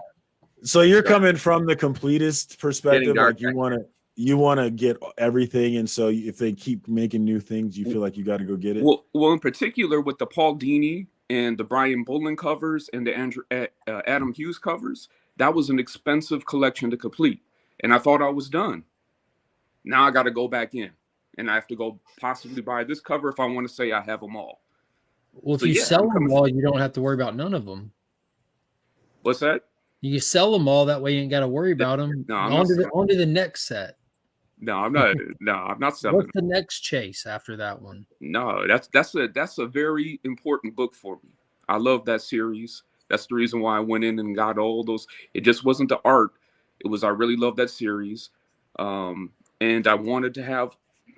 So you're coming from the completist perspective, like you want to get everything, and so if they keep making new things, you feel like you got to go get it. Well, in particular with the Paul Dini and the Brian Bolin covers and the Adam Hughes covers, that was an expensive collection to complete, and I thought I was done. Now I got to go back in, and I have to go possibly buy this cover if I want to say I have them all. Well, if you sell them all, you don't have to worry about none of them. What's that? You sell them all, that way you ain't got to worry about them. No, on to the next set. No, I'm not. No, I'm not selling. What's the next chase after that one? No, that's a very important book for me. I love that series. That's the reason why I went in and got all those. It just wasn't the art. It was I really love that series, and I wanted to have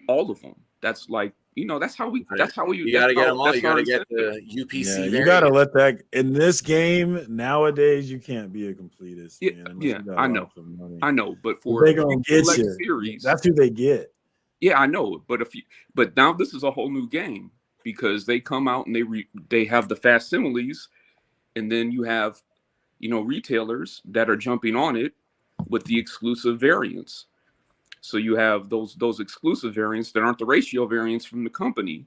all of them. That's like, that's how we. You got to get them all. You got to get the UPC. Yeah, you got to let that in this game nowadays. You can't be a completist. I know, but for they gonna get you. Series, that's who they get. Yeah, I know, but now this is a whole new game because they come out and they have the facsimiles, and then you have, retailers that are jumping on it with the exclusive variants. So you have those exclusive variants that aren't the ratio variants from the company.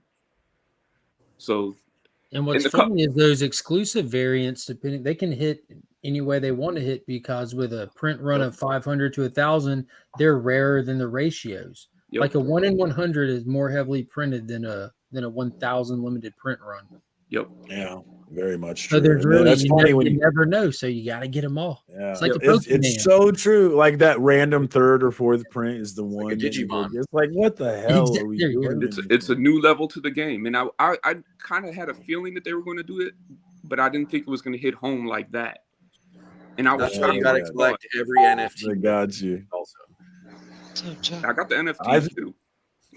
So, and what's funny is those exclusive variants, they can hit any way they want to hit, because with a print run of 500 to 1,000, they're rarer than the ratios. Yep. Like a 1 in 100 is more heavily printed than a 1,000 limited print run. Yep. Yeah, very much true. So there's really, you never know. So you got to get them all. Yeah. It's like it's so true. Like that random third or fourth print is the one. Like a Digimon. It's like, what the hell are we doing? It's a new level to the game. And I kind of had a feeling that they were going to do it, but I didn't think it was going to hit home like that. And I was trying to collect every NFT. I got you. Also, I got the NFTs too.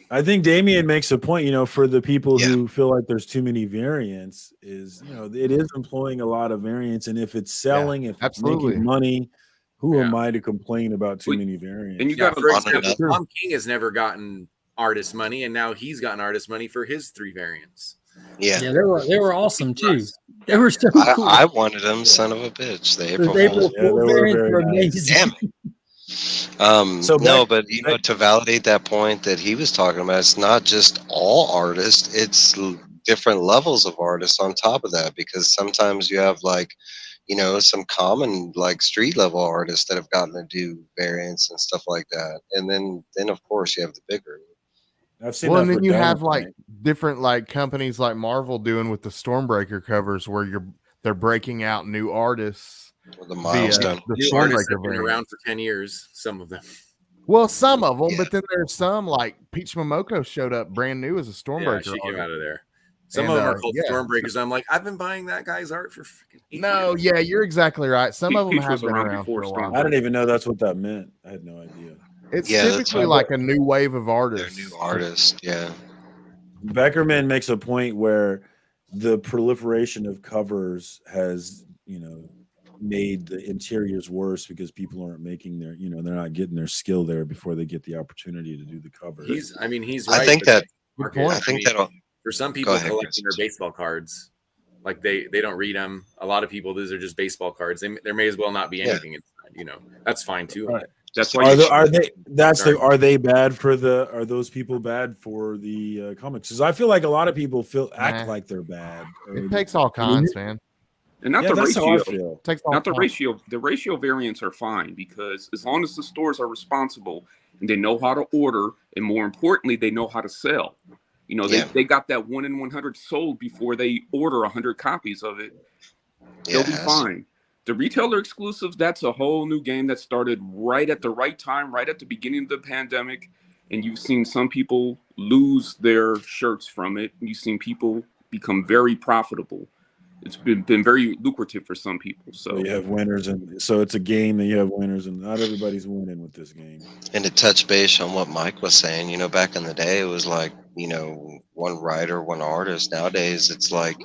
I think Damien makes a point, for the people who feel like there's too many variants, is, it is employing a lot of variants. And if it's selling, if it's making money, who am I to complain about too many variants? And you got for example, Tom King has never gotten artist money, and now he's gotten artist money for his 3 variants. Yeah, they were awesome too. They were so cool. I wanted them, son of a bitch. The April Fool variants were amazing. Damn it. But to validate that point that he was talking about, it's not just all artists, it's different levels of artists on top of that, because sometimes you have some common street level artists that have gotten to do variants and stuff like that, and then of course you have the bigger. I've seen and then you have different companies like Marvel doing with the Stormbreaker covers, where they're breaking out new artists. The milestone. The artists have been around for 10 years, some of them. Well, some of them, but then there's some like Peach Momoko showed up brand new as a Stormbreaker. Yeah, she came out of there. Some of them are called Stormbreakers. I'm like, I've been buying that guy's art for freaking 8 years. Yeah, you're exactly right. Some of them have been around for a while. I didn't even know that's what that meant. I had no idea. It's typically like a new wave of artists. They're new artists, yeah. Beckerman makes a point where the proliferation of covers has, made the interiors worse because people aren't making their, they're not getting their skill there before they get the opportunity to do the cover. He's right. I think that for some people collecting their baseball cards, like they don't read them. A lot of people, these are just baseball cards. There may as well not be anything inside. That's fine too. Right. That's why are they bad for are those people bad for the comics? Because I feel like a lot of people act like they're bad. It takes all kinds, man. And not the ratio. Not the ratio. The ratio variants are fine, because as long as the stores are responsible and they know how to order, and more importantly, they know how to sell. They got that 1 in 100 sold before they order 100 copies of it. They'll be fine. The retailer exclusives, that's a whole new game that started right at the right time, right at the beginning of the pandemic. And you've seen some people lose their shirts from it. You've seen people become very profitable. It's been very lucrative for some people. So you have winners, and so it's a game that you have winners, and not everybody's winning with this game. And to touch base on what Mike was saying, back in the day, it was like one writer, one artist. Nowadays, it's like,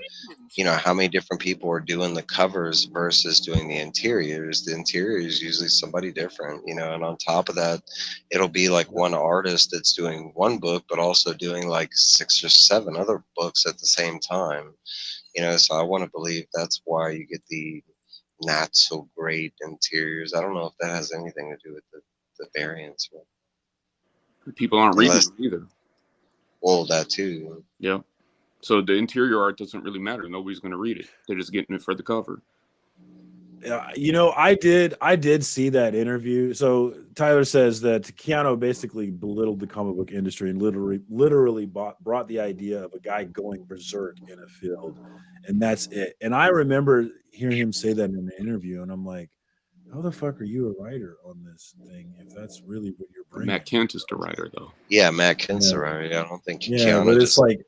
how many different people are doing the covers versus doing the interiors. The interior is usually somebody different, and on top of that, it'll be like one artist that's doing one book, but also doing like 6 or 7 other books at the same time. So I want to believe that's why you get the not so great interiors. I don't know if that has anything to do with the variants. People aren't reading them either. Well, that too. Yeah. So the interior art doesn't really matter. Nobody's going to read it. They're just getting it for the cover. I did see that interview. So Tyler says that Keanu basically belittled the comic book industry and literally brought the idea of a guy going berserk in a field, and that's it. And I remember hearing him say that in an interview, and I'm like, how the fuck are you a writer on this thing if that's really what you're bringing? Matt Kent is the writer, though. Yeah, Matt Kent's the writer. I don't think Keanu but it's like,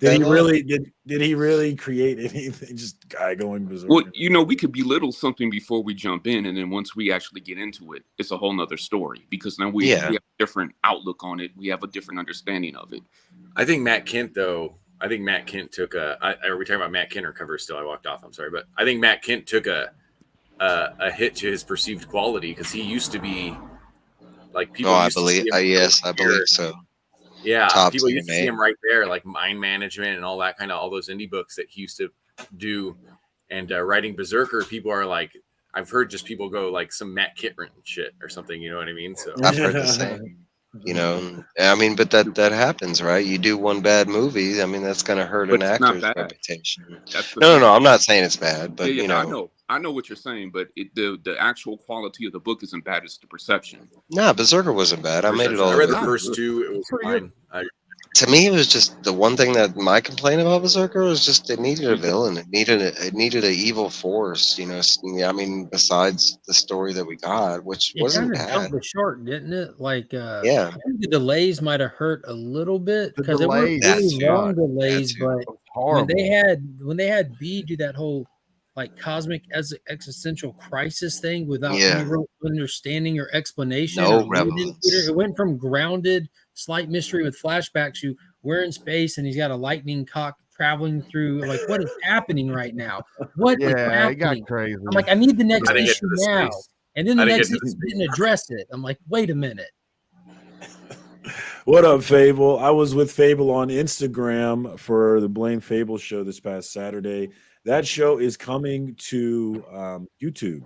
did he really create anything? Just guy going berserk. Well, we could belittle something before we jump in, and then once we actually get into it, it's a whole nother story because now we have a different outlook on it. We have a different understanding of it. I think Matt Kent, though. I think Matt Kent took are we talking about Matt Kent or cover still? I walked off. I'm sorry, but I think Matt Kent took a hit to his perceived quality because he used to be like people. I believe so. Yeah, people used to see him right there, like Mind Management and all that kind of all those indie books that he used to do. And writing Berserker, people are like, I've heard just people go like some Matt Kent written shit or something. You know what I mean? So I've heard the same. I mean, but that happens, right? You do one bad movie, I mean, that's going to hurt an actor's reputation. No, I'm not saying it's bad, but I know what you're saying, but the actual quality of the book isn't bad. It's the perception. Nah, Berserker wasn't bad. I made it all. I read the first 2. It was fine. To me, it was just the one thing that my complaint about Berserker was just it needed a villain. It needed an evil force. I mean, besides the story that we got, which wasn't bad. It jumped the shark, didn't it? Like, I think the delays might have hurt a little bit because it were really long delays. But when they had B do that whole like cosmic existential crisis thing without any real understanding or explanation, it went from grounded slight mystery with flashbacks to we're in space and he's got a lightning cock traveling through. Like, what is happening right now? What is happening? It got crazy. I'm like, I need the next issue now. And then the next issue didn't address it. I'm like, wait a minute. What up, Fable? I was with Fable on Instagram for the Blame Fable show this past Saturday. That show is coming to YouTube.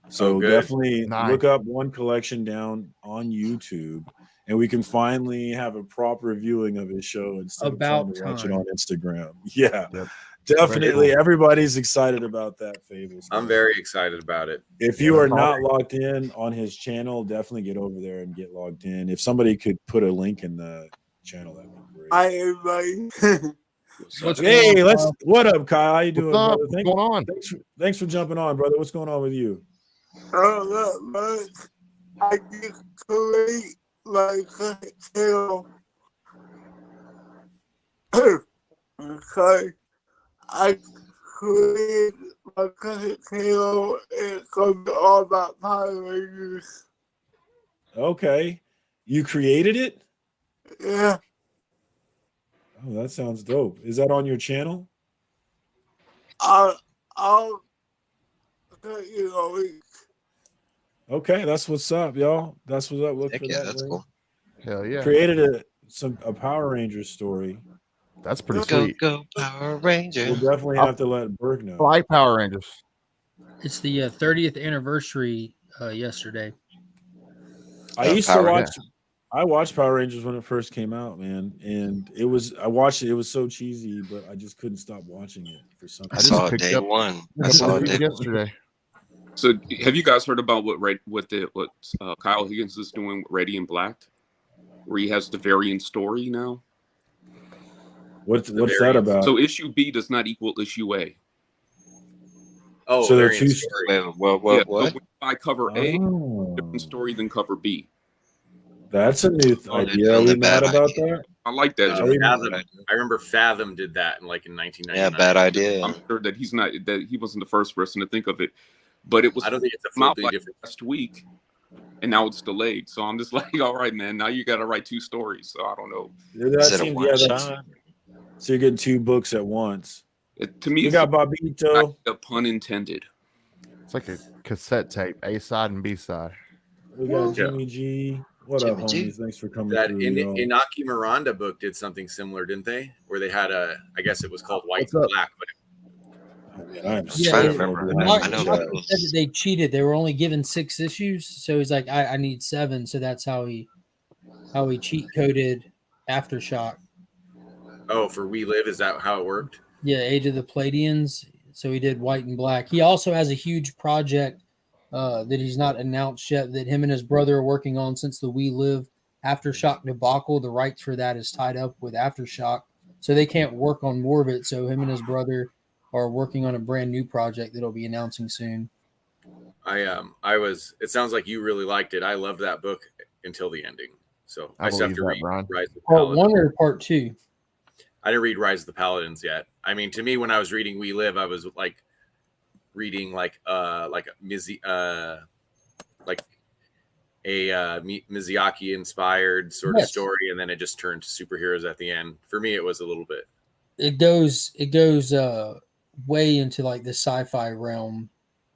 So definitely look up One Collection down on YouTube, and we can finally have a proper viewing of his show instead of trying to watch it on Instagram. Yeah, definitely. Everybody's excited about that, Fables. I'm very excited about it. If you are not logged in on his channel, definitely get over there and get logged in. If somebody could put a link in the channel, that'd be great. Hi, everybody. What up, Kyle? How you doing, brother? What's going on? Thanks for jumping on, brother. What's going on with you? Not much. I just create like a channel. Okay. I created like a channel and it comes all about Power Rangers. Okay. You created it? Yeah. Oh, that sounds dope. Is that on your channel? I'll let you know. Okay, that's what's up, y'all. That's what's up. Look for that. That's cool. Hell yeah. Created a Power Rangers story. That's pretty sweet. Go Power Rangers. We'll definitely have to let Berg know. I like Power Rangers. It's the 30th anniversary yesterday. I used to watch. I watched Power Rangers when it first came out, man, and I watched it. It was so cheesy, but I just couldn't stop watching it for some. I saw it day one. I saw it yesterday. So, have you guys heard about what Kyle Higgins is doing with Ready and Black, where he has the variant story now? What's that about? So issue B does not equal issue A. Oh, so they're two stories. What? So by cover A, different story than cover B. That's a new idea. Are we mad about that? I like that. I remember Fathom did that in 1999. Yeah, bad idea. I'm sure that he wasn't the first person to think of it, but it was. I don't think it's a completely different last week and now it's delayed. So I'm just like, all right, man, now you got to write 2 stories. So I don't know. So you're getting 2 books at once. To me, we got Bobito. A pun intended. It's like a cassette tape, A side and B side. We got Jimmy G. What up, homies? Thanks for coming That through. Inaki Miranda book did something similar, didn't they? Where they had I guess it was called White and Black, but I'm trying to remember. I know that said that they cheated. They were only given 6 issues, so he's like, I need 7. So that's how he cheat coded Aftershock. Oh, for We Live, is that how it worked? Yeah, Age of the Palladians. So he did White and Black. He also has a huge project that he's not announced yet that him and his brother are working on since the We Live Aftershock debacle. The rights for that is tied up with Aftershock, so they can't work on more of it. So him and his brother are working on a brand new project that'll be announcing soon. It sounds like you really liked it. I loved that book until the ending. So I still have to read Rise of the Part Paladins. 1 or Part 2? I didn't read Rise of the Paladins yet. I mean, to me, when I was reading We Live, I was like reading like a Miyazaki inspired sort of story, and then it just turned to superheroes at the end. For me, it was a little bit. It goes way into like the sci-fi realm.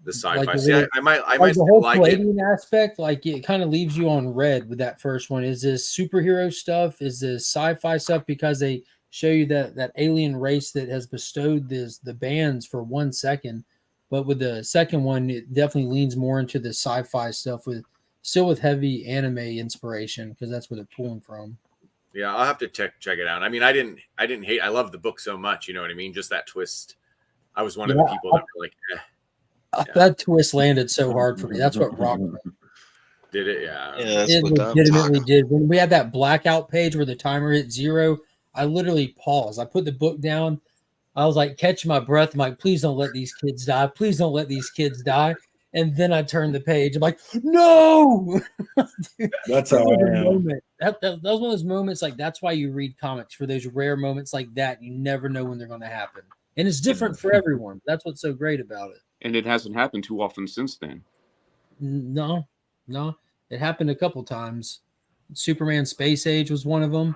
The sci-fi. Like See, I might the whole like Palladian aspect. Like it kind of leaves you on red with that first one. Is this superhero stuff? Is this sci-fi stuff? Because they show you that alien race that has bestowed the bands for 1 second, but with the second one, it definitely leans more into the sci-fi stuff with heavy anime inspiration because that's where they're pulling from. Yeah, I'll have to check it out. I mean, I didn't hate. I loved the book so much. You know what I mean? Just that twist. I was one of the people that were like, that twist landed so hard for me. That's what rocked me. Did it? Yeah. It legitimately did. When we had that blackout page where the timer hit 0, I literally paused. I put the book down. I was like, catching my breath. I'm like, please don't let these kids die. Please don't let these kids die. And then I turned the page. I'm like, no. That's how I am. That was one of those moments. Like, that's why you read comics, for those rare moments like that. You never know when they're going to happen. And it's different for everyone. That's what's so great about it. And it hasn't happened too often since then. No. It happened a couple times. Superman Space Age was one of them.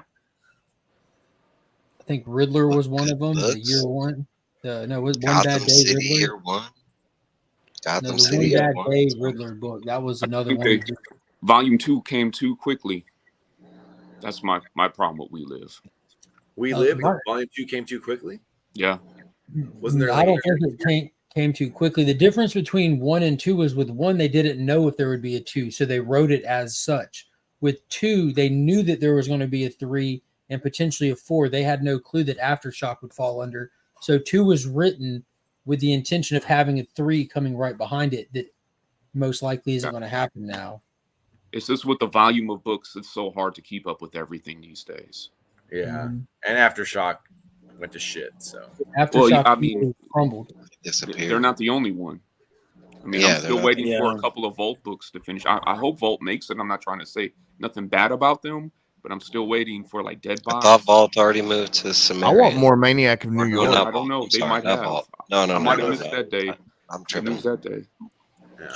I think Riddler was one of them. The year 1. One Bad Day City, Riddler. year 1. Gotham The City, One Bad Day Riddler book. That was another one. Volume 2 came too quickly. That's my problem with We Live. We Live. Volume 2 came too quickly. Yeah. Wasn't there? I don't think it came too quickly. The difference between 1 and 2 was with 1, they didn't know if there would be a 2, so they wrote it as such. With 2, they knew that there was going to be a 3 and potentially a 4. They had no clue that Aftershock would fall under. So 2 was written with the intention of having a 3 coming right behind it that most likely isn't going to happen now. It's just with the volume of books, it's so hard to keep up with everything these days. Yeah. And Aftershock went to shit. So Aftershock crumbled. They're not the only one. I mean, I'm still waiting for a couple of Vault books to finish. I hope Vault makes it. I'm not trying to say nothing bad about them, but I'm still waiting for like Dead Box. I thought Vault already moved to Sumerian. I want more Maniac of New York. I don't know. They might have. No, I might have missed that day. I'm tripping. That day.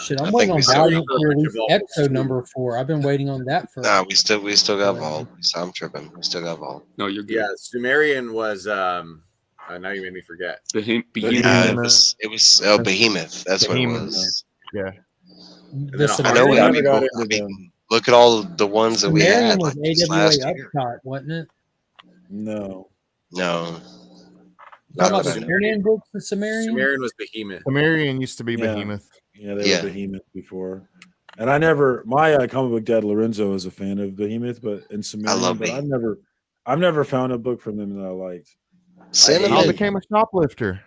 Shit, I'm waiting on Valiant for episode number 4. I've been waiting on that for. Nah, we still got Vault. I'm tripping. We still got Vault. No, you're good. Yeah, Sumerian was. Now you made me forget. Behemoth. It was Behemoth. That's what it was. Yeah. I know what I mean. Look at all the ones that we had. Was AWA Upshot, wasn't it? No. Talking about Sumerian books, the Sumerian? Sumerian was Behemoth. Sumerian used to be Behemoth. Yeah, they were Behemoth before. And my comic book dad Lorenzo is a fan of Behemoth, but in Sumerian, I love but I've never found a book from them that I liked. I became a shoplifter.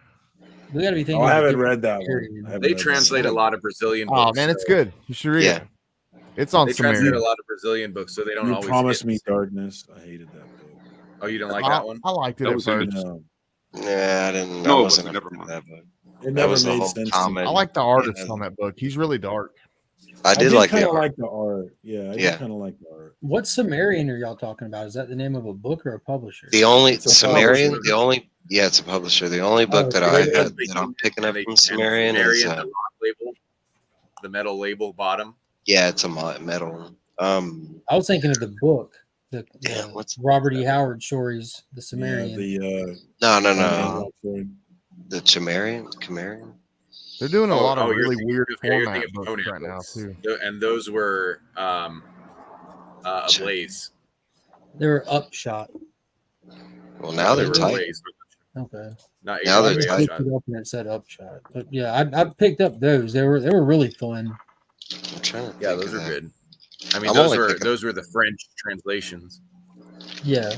We gotta be thinking. I haven't read that one. They translate a lot of Brazilian books. Oh man, it's good. You should read it. It's on Sumerian. They translate a lot of Brazilian books, so they don't always. Promised Me Darkness. I hated that book. Oh, you don't like that one? I liked it at first. Yeah, I didn't. No, I wasn't never mind. that book. It That never was the made whole sense. comment. I like the artist on that book. He's really dark. I did like kind the of art. like the art. Yeah, I did kind of like the art. What Sumerian are y'all talking about? Is that the name of a book or a publisher? The only Sumerian, it's a publisher. The only book that I'm picking up from Sumerian is the metal label bottom. Yeah, it's a metal. I was thinking of the book, the Robert E. Howard stories, the Sumerian. No. The Cimmerian. They're doing a lot of really weird format books books right now too. And those were ablaze. They're upshot. Well, now they're tight. Okay. Now they're tight. Picked it up and it said upshot. But yeah, I picked up those. They were really fun. I'm trying to yeah, those are good. I mean, I'm those were the French translations. Yeah.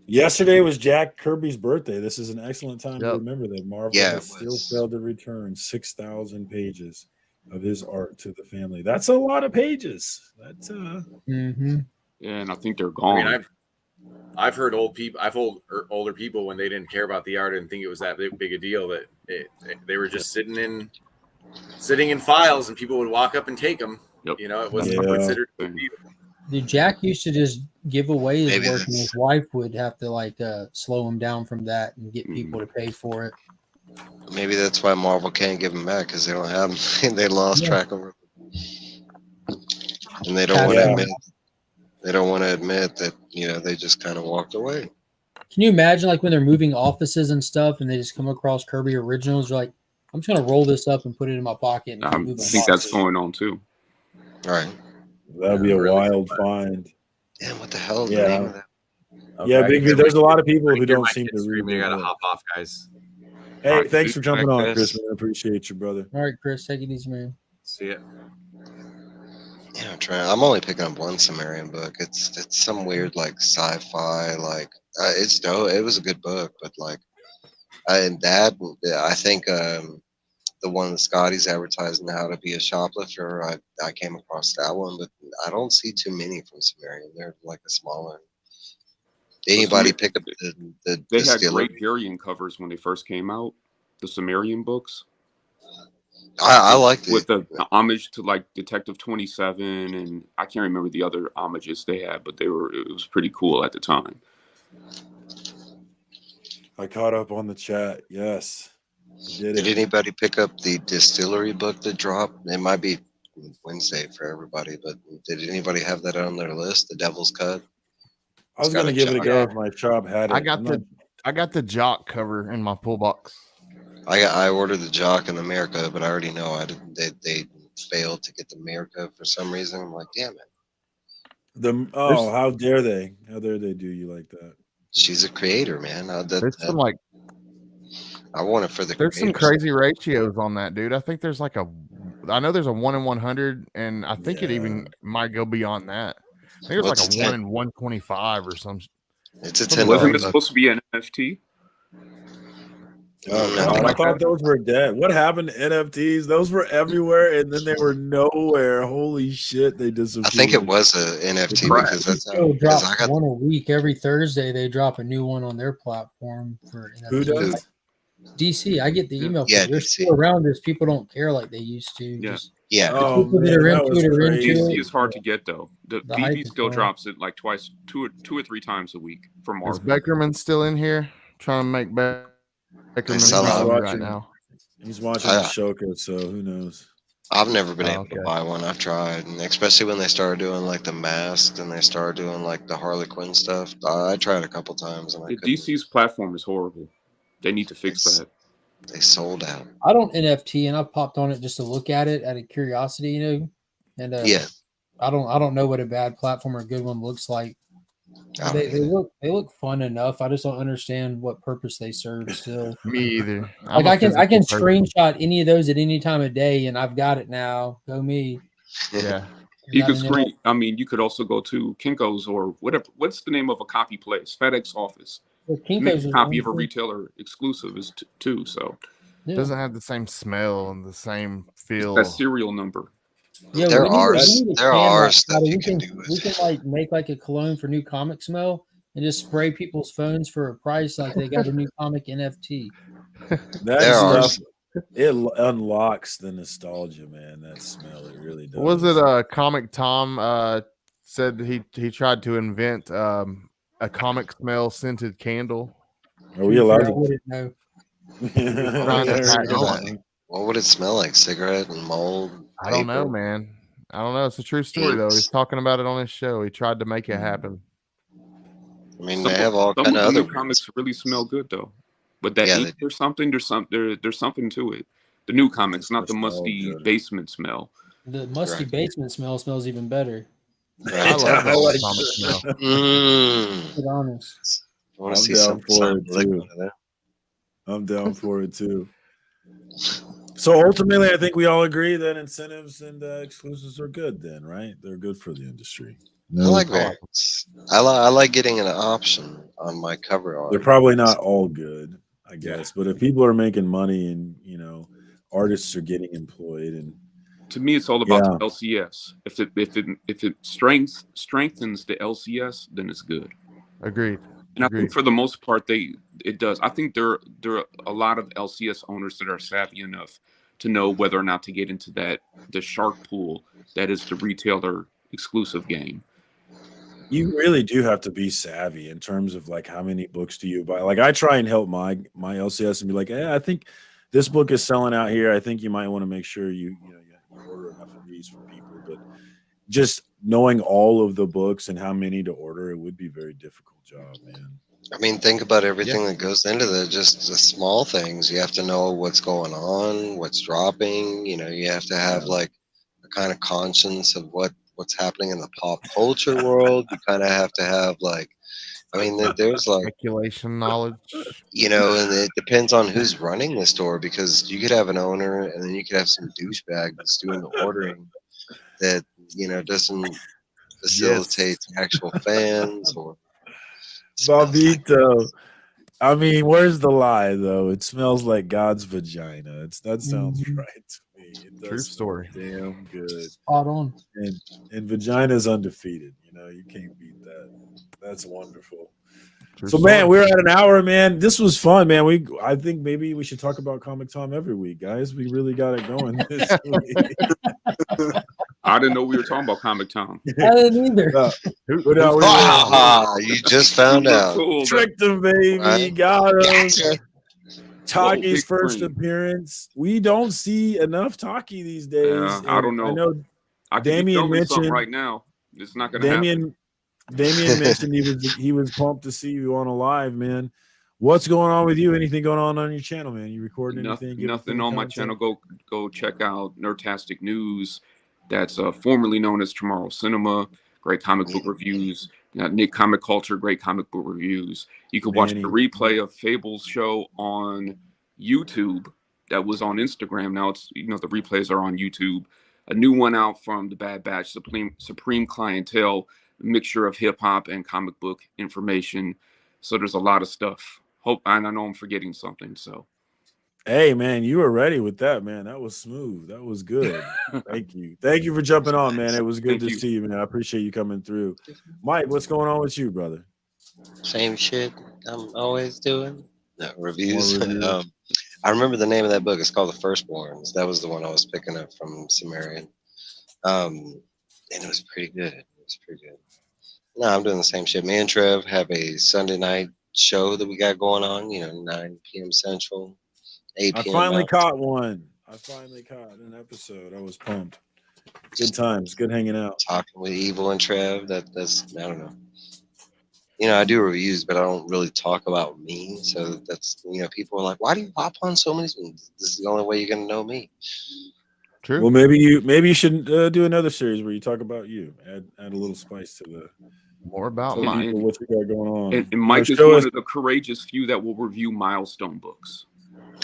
Yesterday was Jack Kirby's birthday. This is an excellent time to remember that Marvel has still failed to return 6,000 pages of his art to the family. That's a lot of pages. That's Yeah, and I think they're gone. I mean, I've heard older people when they didn't care about the art and think it was that big a deal that they were just sitting in files and people would walk up and take them. Yep. You know, it wasn't considered a big deal. Dude, Jack used to just give away his work, and his wife would have to slow him down from that and get people to pay for it. Maybe that's why Marvel can't give them back because they don't have them. They lost track of them, and they don't want to admit. They don't want to admit that they just kind of walked away. Can you imagine when they're moving offices and stuff, and they just come across Kirby originals? You're like, I'm just gonna roll this up and put it in my pocket. And I think that's going on too. All right. That'd be a wild find. Damn, what the hell is the name of that? Okay. Yeah, because there's a lot of people who don't seem to read. We gotta hop off, guys. Hey, thanks for jumping on, Chris. Man. I appreciate you, brother. All right, Chris, take it easy, man. See ya. Yeah, I'm only picking up one Sumerian book. It's some weird sci-fi it's dope. It was a good book, but I think the one that Scotty's advertising how to be a shoplifter. I came across that one, but I don't see too many from Sumerian. They're a smaller. Anybody pick up the They had great variant covers when they first came out. The Sumerian books. I liked it with the homage to Detective 27, and I can't remember the other homages they had, but it was pretty cool at the time. I caught up on the chat. Yes. Did anybody pick up the distillery book that dropped? It might be Wednesday for everybody, but did anybody have that on their list? The Devil's Cut. I was going to give it a go if my shop had it. I got the Jock cover in my pull box. I ordered the Jock in America, but I already know they failed to get the America for some reason. I'm like, damn it. How dare they? How dare they do you like that? She's a creator, man. I want it for the. There's some crazy ratios on that, dude. I think there's I know there's a 1 in 100, and I think it even might go beyond that. I think it's a 1 in 125 or something. It's a 10. Wasn't it supposed to be an NFT? I thought those were dead. What happened to NFTs? Those were everywhere, and then they were nowhere. Holy shit, they disappeared. I think it was a NFT because that's how I got one a week. Every Thursday, they drop a new one on their platform for NFTs. Who does? DC. I get the email. Yeah, they're still around this. People don't care like they used to. Yeah. The people that are into it are into DC it. is hard to get though. The BB still drops it twice, two or three times a week for Marvel. Is Beckerman still in here trying to make Beckerman right now? He's watching Ashoka, so who knows? I've never been able to buy one. I've tried, and especially when they started doing the masks and they started doing the Harley Quinn stuff. I tried a couple times, and DC's platform is horrible. They need to fix that. They sold out. I don't NFT, and I popped on it just to look at it out of curiosity, And I don't know what a bad platform or a good one looks like. They look fun enough. I just don't understand what purpose they serve still. Me either. I can screenshot any of those at any time of day, and I've got it now. Go me. Yeah. You could screen. I mean, you could also go to Kinko's or whatever. What's the name of a copy place? FedEx office. Well, Kinko's a copy of a retailer exclusive is too. So it doesn't have the same smell and the same feel. That serial number. Yeah, there are stuff you can do. We can make a cologne for new comic smell and just spray people's phones for a price like they got a new comic NFT. That stuff, it unlocks the nostalgia, man. That smell, it really does. Was it Comic Tom said he tried to invent a comic smell scented candle? Are we allowed to know? What would it smell like? Cigarette and mold? I don't know, man. I don't know. It's a true story though. He's talking about it on his show. He tried to make it happen. I mean, Some they have all of kind of the other new comics really smell good though. But that Yeah, ink or something, there's something to it. The new comics, not the musty basement smell. The musty basement smells even better. I love I that like comic smell. To be honest. I want to I'm see down for it too. I'm down for it too. So ultimately, I think we all agree that incentives and exclusives are good. Then, right? They're good for the industry. I like variants. I like getting an option on my cover art. They're probably not all good, I guess. But if people are making money and artists are getting employed, and to me, it's all about the LCS. If it strengthens the LCS, then it's good. Agreed. And I think for the most part, it does. I think there are a lot of LCS owners that are savvy enough to know whether or not to get into the shark pool that is the retailer exclusive game. You really do have to be savvy in terms of like how many books do you buy. Like I try and help my LCS and be like, I think this book is selling out here. I think you might want to make sure you order enough of these for people. But just knowing all of the books and how many to order, it would be a very difficult job, man. I mean, think about everything that goes into just the small things. You have to know what's going on, what's dropping. You have to have like a kind of conscience of what's happening in the pop culture world. You kind of have to have like, I mean, there's like speculation knowledge. And it depends on who's running the store, because you could have an owner and then you could have some douchebag that's doing the ordering that doesn't facilitate actual fans or. Bobito. I mean, where's the lie though? It smells like God's vagina. That sounds right to me. It does True story. Damn good. Spot on. And vagina's undefeated. You can't beat that. That's wonderful. True so story. man, we're at an hour, man. This was fun, man. I think maybe we should talk about Comic Tom every week, guys. We really got it going this week. I didn't know we were talking about Comic Tom. I didn't either. You just found out. Cool, Tricked him, baby. Right? Got him. Gotcha. Taki's Whoa, first screen. appearance. We don't see enough Taki these days. Yeah, I don't know. I know I can Damien be something mentioned right now. It's not going to happen. Damien mentioned he was pumped to see you on a live, man. What's going on with you? Anything going on your channel, man? You recording anything? Nothing on my channel. Go check out Nerdtastic News. That's formerly known as Tomorrow Cinema. Great comic book reviews. Nick Comic Culture. Great comic book reviews. You can watch the replay of Fable's show on YouTube. That was on Instagram. Now it's the replays are on YouTube. A new one out from the Bad Batch, Supreme Clientele, mixture of hip hop and comic book information. So there's a lot of stuff. And I know I'm forgetting something. So, hey man, you were ready with that, man. That was smooth. That was good. Thank you for jumping on, man. It was good to see you, man. I appreciate you coming through. Mike, what's going on with you, brother? Same shit I'm always doing. Reviews. I remember the name of that book. It's called The Firstborns. That was the one I was picking up from Sumerian. And it was pretty good. No, I'm doing the same shit. Me and Trev have a Sunday night show that we got going on, 9 p.m. Central, 8 p.m. I finally caught one. I finally caught an episode. I was pumped. Good times. Good hanging out. Talking with Evil and Trev. That's I don't know. I do reviews, but I don't really talk about me. So that's, people are like, why do you hop on so many things? This is the only way you're going to know me. True. Well, maybe you should do another series where you talk about you. Add a little spice to the more about what you got going on. And Mike is one of the courageous few that will review milestone books.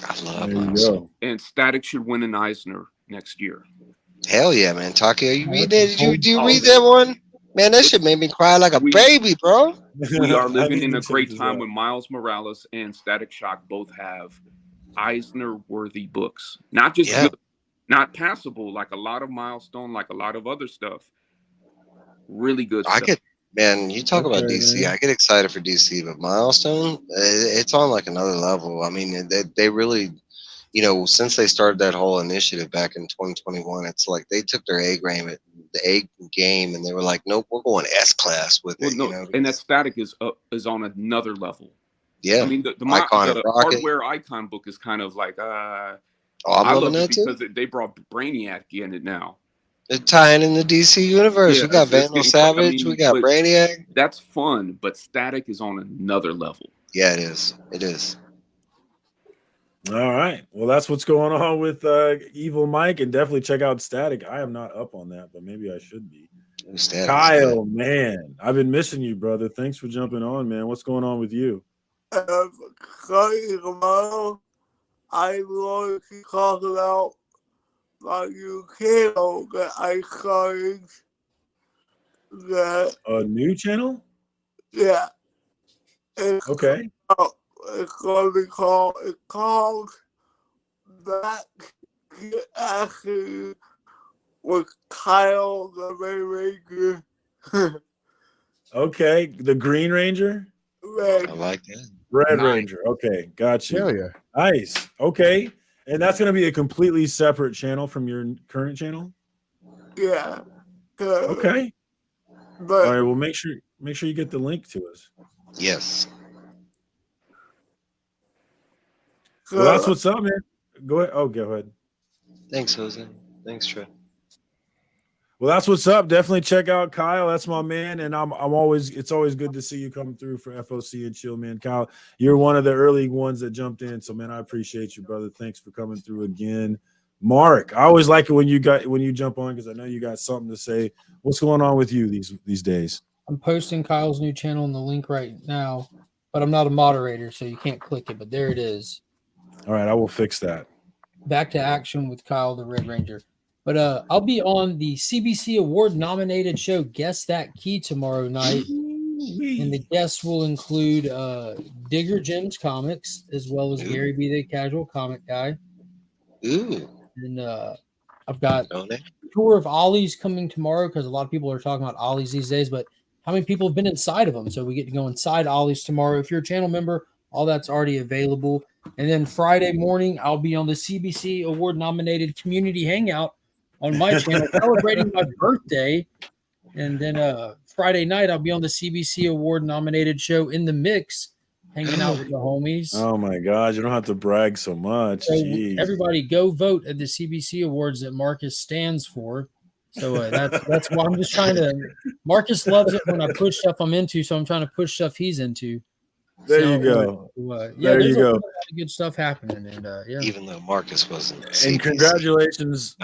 I love milestone. And Static should win an Eisner next year. Hell yeah, man. Taki, you read that? Did you read that one? Man, that shit made me cry like a baby, bro. We are living in a great time when Miles Morales and Static Shock both have Eisner-worthy books. Not just good, not passable like a lot of Milestone, like a lot of other stuff. Really good stuff. You talk about DC. I get excited for DC, but Milestone, it's on like another level. I mean, they really, since they started that whole initiative back in 2021, it's like they took their A game, and they were like, nope, we're going S class with it. No, and that Static is on another level. Yeah, I mean the Hardware Icon book is kind of like I'm I loving love it that too because they brought Brainiac in it now. They're tying in the DC universe. Yeah, we got it's Vandal getting Savage. We got but Brainiac. that's fun, but Static is on another level. Yeah, it is. It is. All right. Well, that's what's going on with Evil Mike, and definitely check out Static. I am not up on that, but maybe I should be. Kyle, man, I've been missing you, brother. Thanks for jumping on, man. What's going on with you? Tomorrow, I'm going to talk about my new channel that I started. A new channel? Yeah. It's okay. It's going to be called Back to Action with Kyle the Red Ranger. Okay, the Green Ranger? Red. I like that. Red Ranger. Okay, got you. Hell yeah. Nice. Okay. And that's going to be a completely separate channel from your current channel? Yeah. Okay. But, all right, well make sure you get the link to us. Yes. Well, that's what's up, man. Go ahead. Oh, go ahead. Thanks, Jose. Thanks, Trey. Well, that's what's up. Definitely check out Kyle. That's my man, and it's always good to see you come through for FOC and Chill, man. Kyle, you're one of the early ones that jumped in, so man, I appreciate you, brother. Thanks for coming through again. Mark, I always like it when you jump on because I know you got something to say. What's going on with you these days? I'm posting Kyle's new channel in the link right now, but I'm not a moderator, so you can't click it. But there it is. All right, I will fix that. Back to Action with Kyle the Red Ranger. But I'll be on the CBC Award nominated show Guess That Key tomorrow night. And the guests will include Digger Jim's Comics, as well as Gary B. the Casual Comic Guy. Ooh. And I've got a tour of Ollie's coming tomorrow because a lot of people are talking about Ollie's these days, but how many people have been inside of them? So we get to go inside Ollie's tomorrow. If you're a channel member, all that's already available. And then Friday morning, I'll be on the CBC Award nominated Community Hangout on my channel celebrating my birthday. And then Friday night, I'll be on the CBC Award nominated show In the Mix, hanging out with the homies. Oh my God, you don't have to brag so much. So everybody go vote at the CBC Awards that Marcus stands for. So that's why I'm just trying to. Marcus loves it when I push stuff I'm into, so I'm trying to push stuff he's into. There you go. Yeah, there's a lot of good stuff happening, and yeah. Even though Marcus wasn't. And congratulations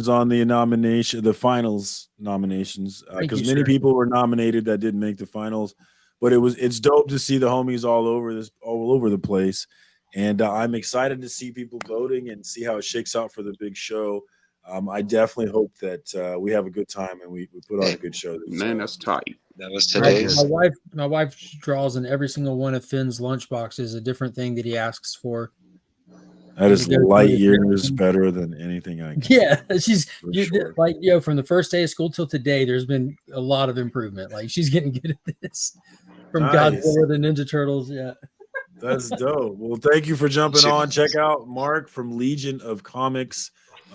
on the nomination, the finals nominations, because many people were nominated that didn't make the finals, but it's dope to see the homies all over the place, and I'm excited to see people voting and see how it shakes out for the big show. I definitely hope that we have a good time and we put on a good show. Man, that's tight. That was today's. My wife draws in every single one of Finn's lunchboxes a different thing that he asks for. That is light years better than anything I can. Yeah, from the first day of school till today, there's been a lot of improvement. Like she's getting good at this. From Godzilla to Ninja Turtles, yeah. That's dope. Well, thank you for jumping on. Check out Mark from Legion of Comics,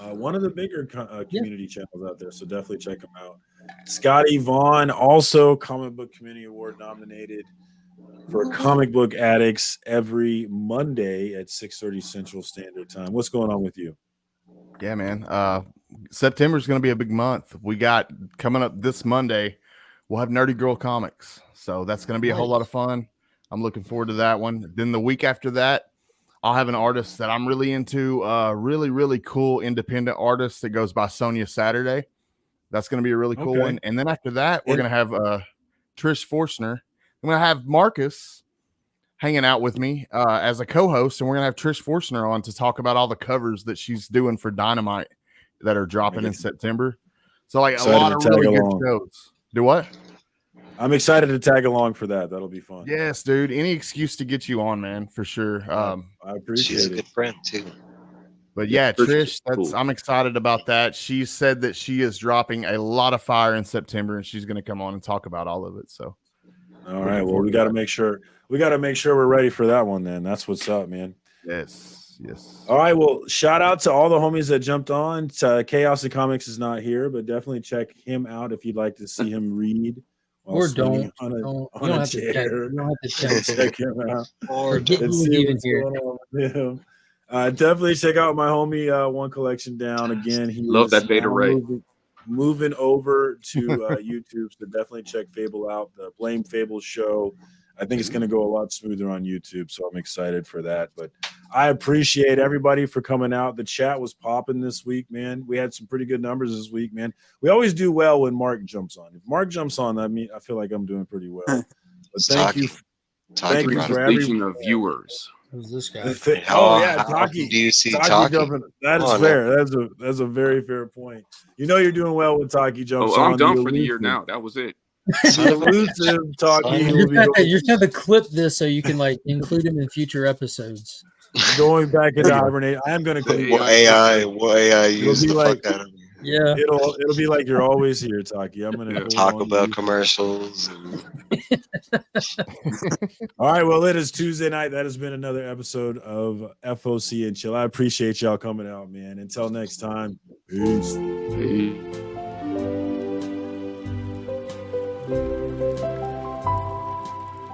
one of the bigger community channels out there. So definitely check him out. Scotty Vaughn, also Comic Book Community Award nominated for Comic Book Addicts every Monday at 6:30 Central Standard Time. What's going on with you? Yeah, man. September is going to be a big month. We got coming up this Monday, we'll have Nerdy Girl Comics. So that's going to be a whole lot of fun. I'm looking forward to that one. Then the week after that, I'll have an artist that I'm really into, really, really cool independent artist that goes by Sonia Saturday. That's going to be a really cool one. And then after that, we're going to have Trish Forstner. I'm going to have Marcus hanging out with me as a co-host, and we're going to have Trish Forstner on to talk about all the covers that she's doing for Dynamite that are dropping in September. So like a lot of really good shows. Do what? I'm excited to tag along for that. That'll be fun. Yes, dude. Any excuse to get you on, man, for sure. I appreciate it. She's a good friend too. But yeah, Trish, I'm excited about that. She said that she is dropping a lot of fire in September, and she's going to come on and talk about all of it. So, all right. Well, we got to make sure we're ready for that one. Then that's what's up, man. Yes. All right. Well, shout out to all the homies that jumped on. Chaos of Comics is not here, but definitely check him out if you'd like to see him read. Or don't. You don't have to check him out. Or see what's going on with him. Definitely check out my homie One Collection Down again. He Love is that Beta now Ray. moving over to YouTube, so definitely check Fable out. The Blame Fable show. I think it's going to go a lot smoother on YouTube, so I'm excited for that. But I appreciate everybody for coming out. The chat was popping this week, man. We had some pretty good numbers this week, man. We always do well when Mark jumps on. If Mark jumps on, I feel like I'm doing pretty well. But thank you for every of viewers. Who's this guy? Oh yeah, how Taki. do you see Taki Taki? jumping. That is fair. That's a very fair point. You know you're doing well when Taki jumps on. I'm done for the year now. That was it. Elusive Taki. You're trying to clip this so you can like include him in future episodes. Going back into hibernate, I am going to clip What AI use the fuck out of me. Yeah, it'll be like you're always here, Taki. I'm gonna talk about commercials. All right, well, it is Tuesday night. That has been another episode of FOC and Chill. I appreciate y'all coming out, man. Until next time, peace.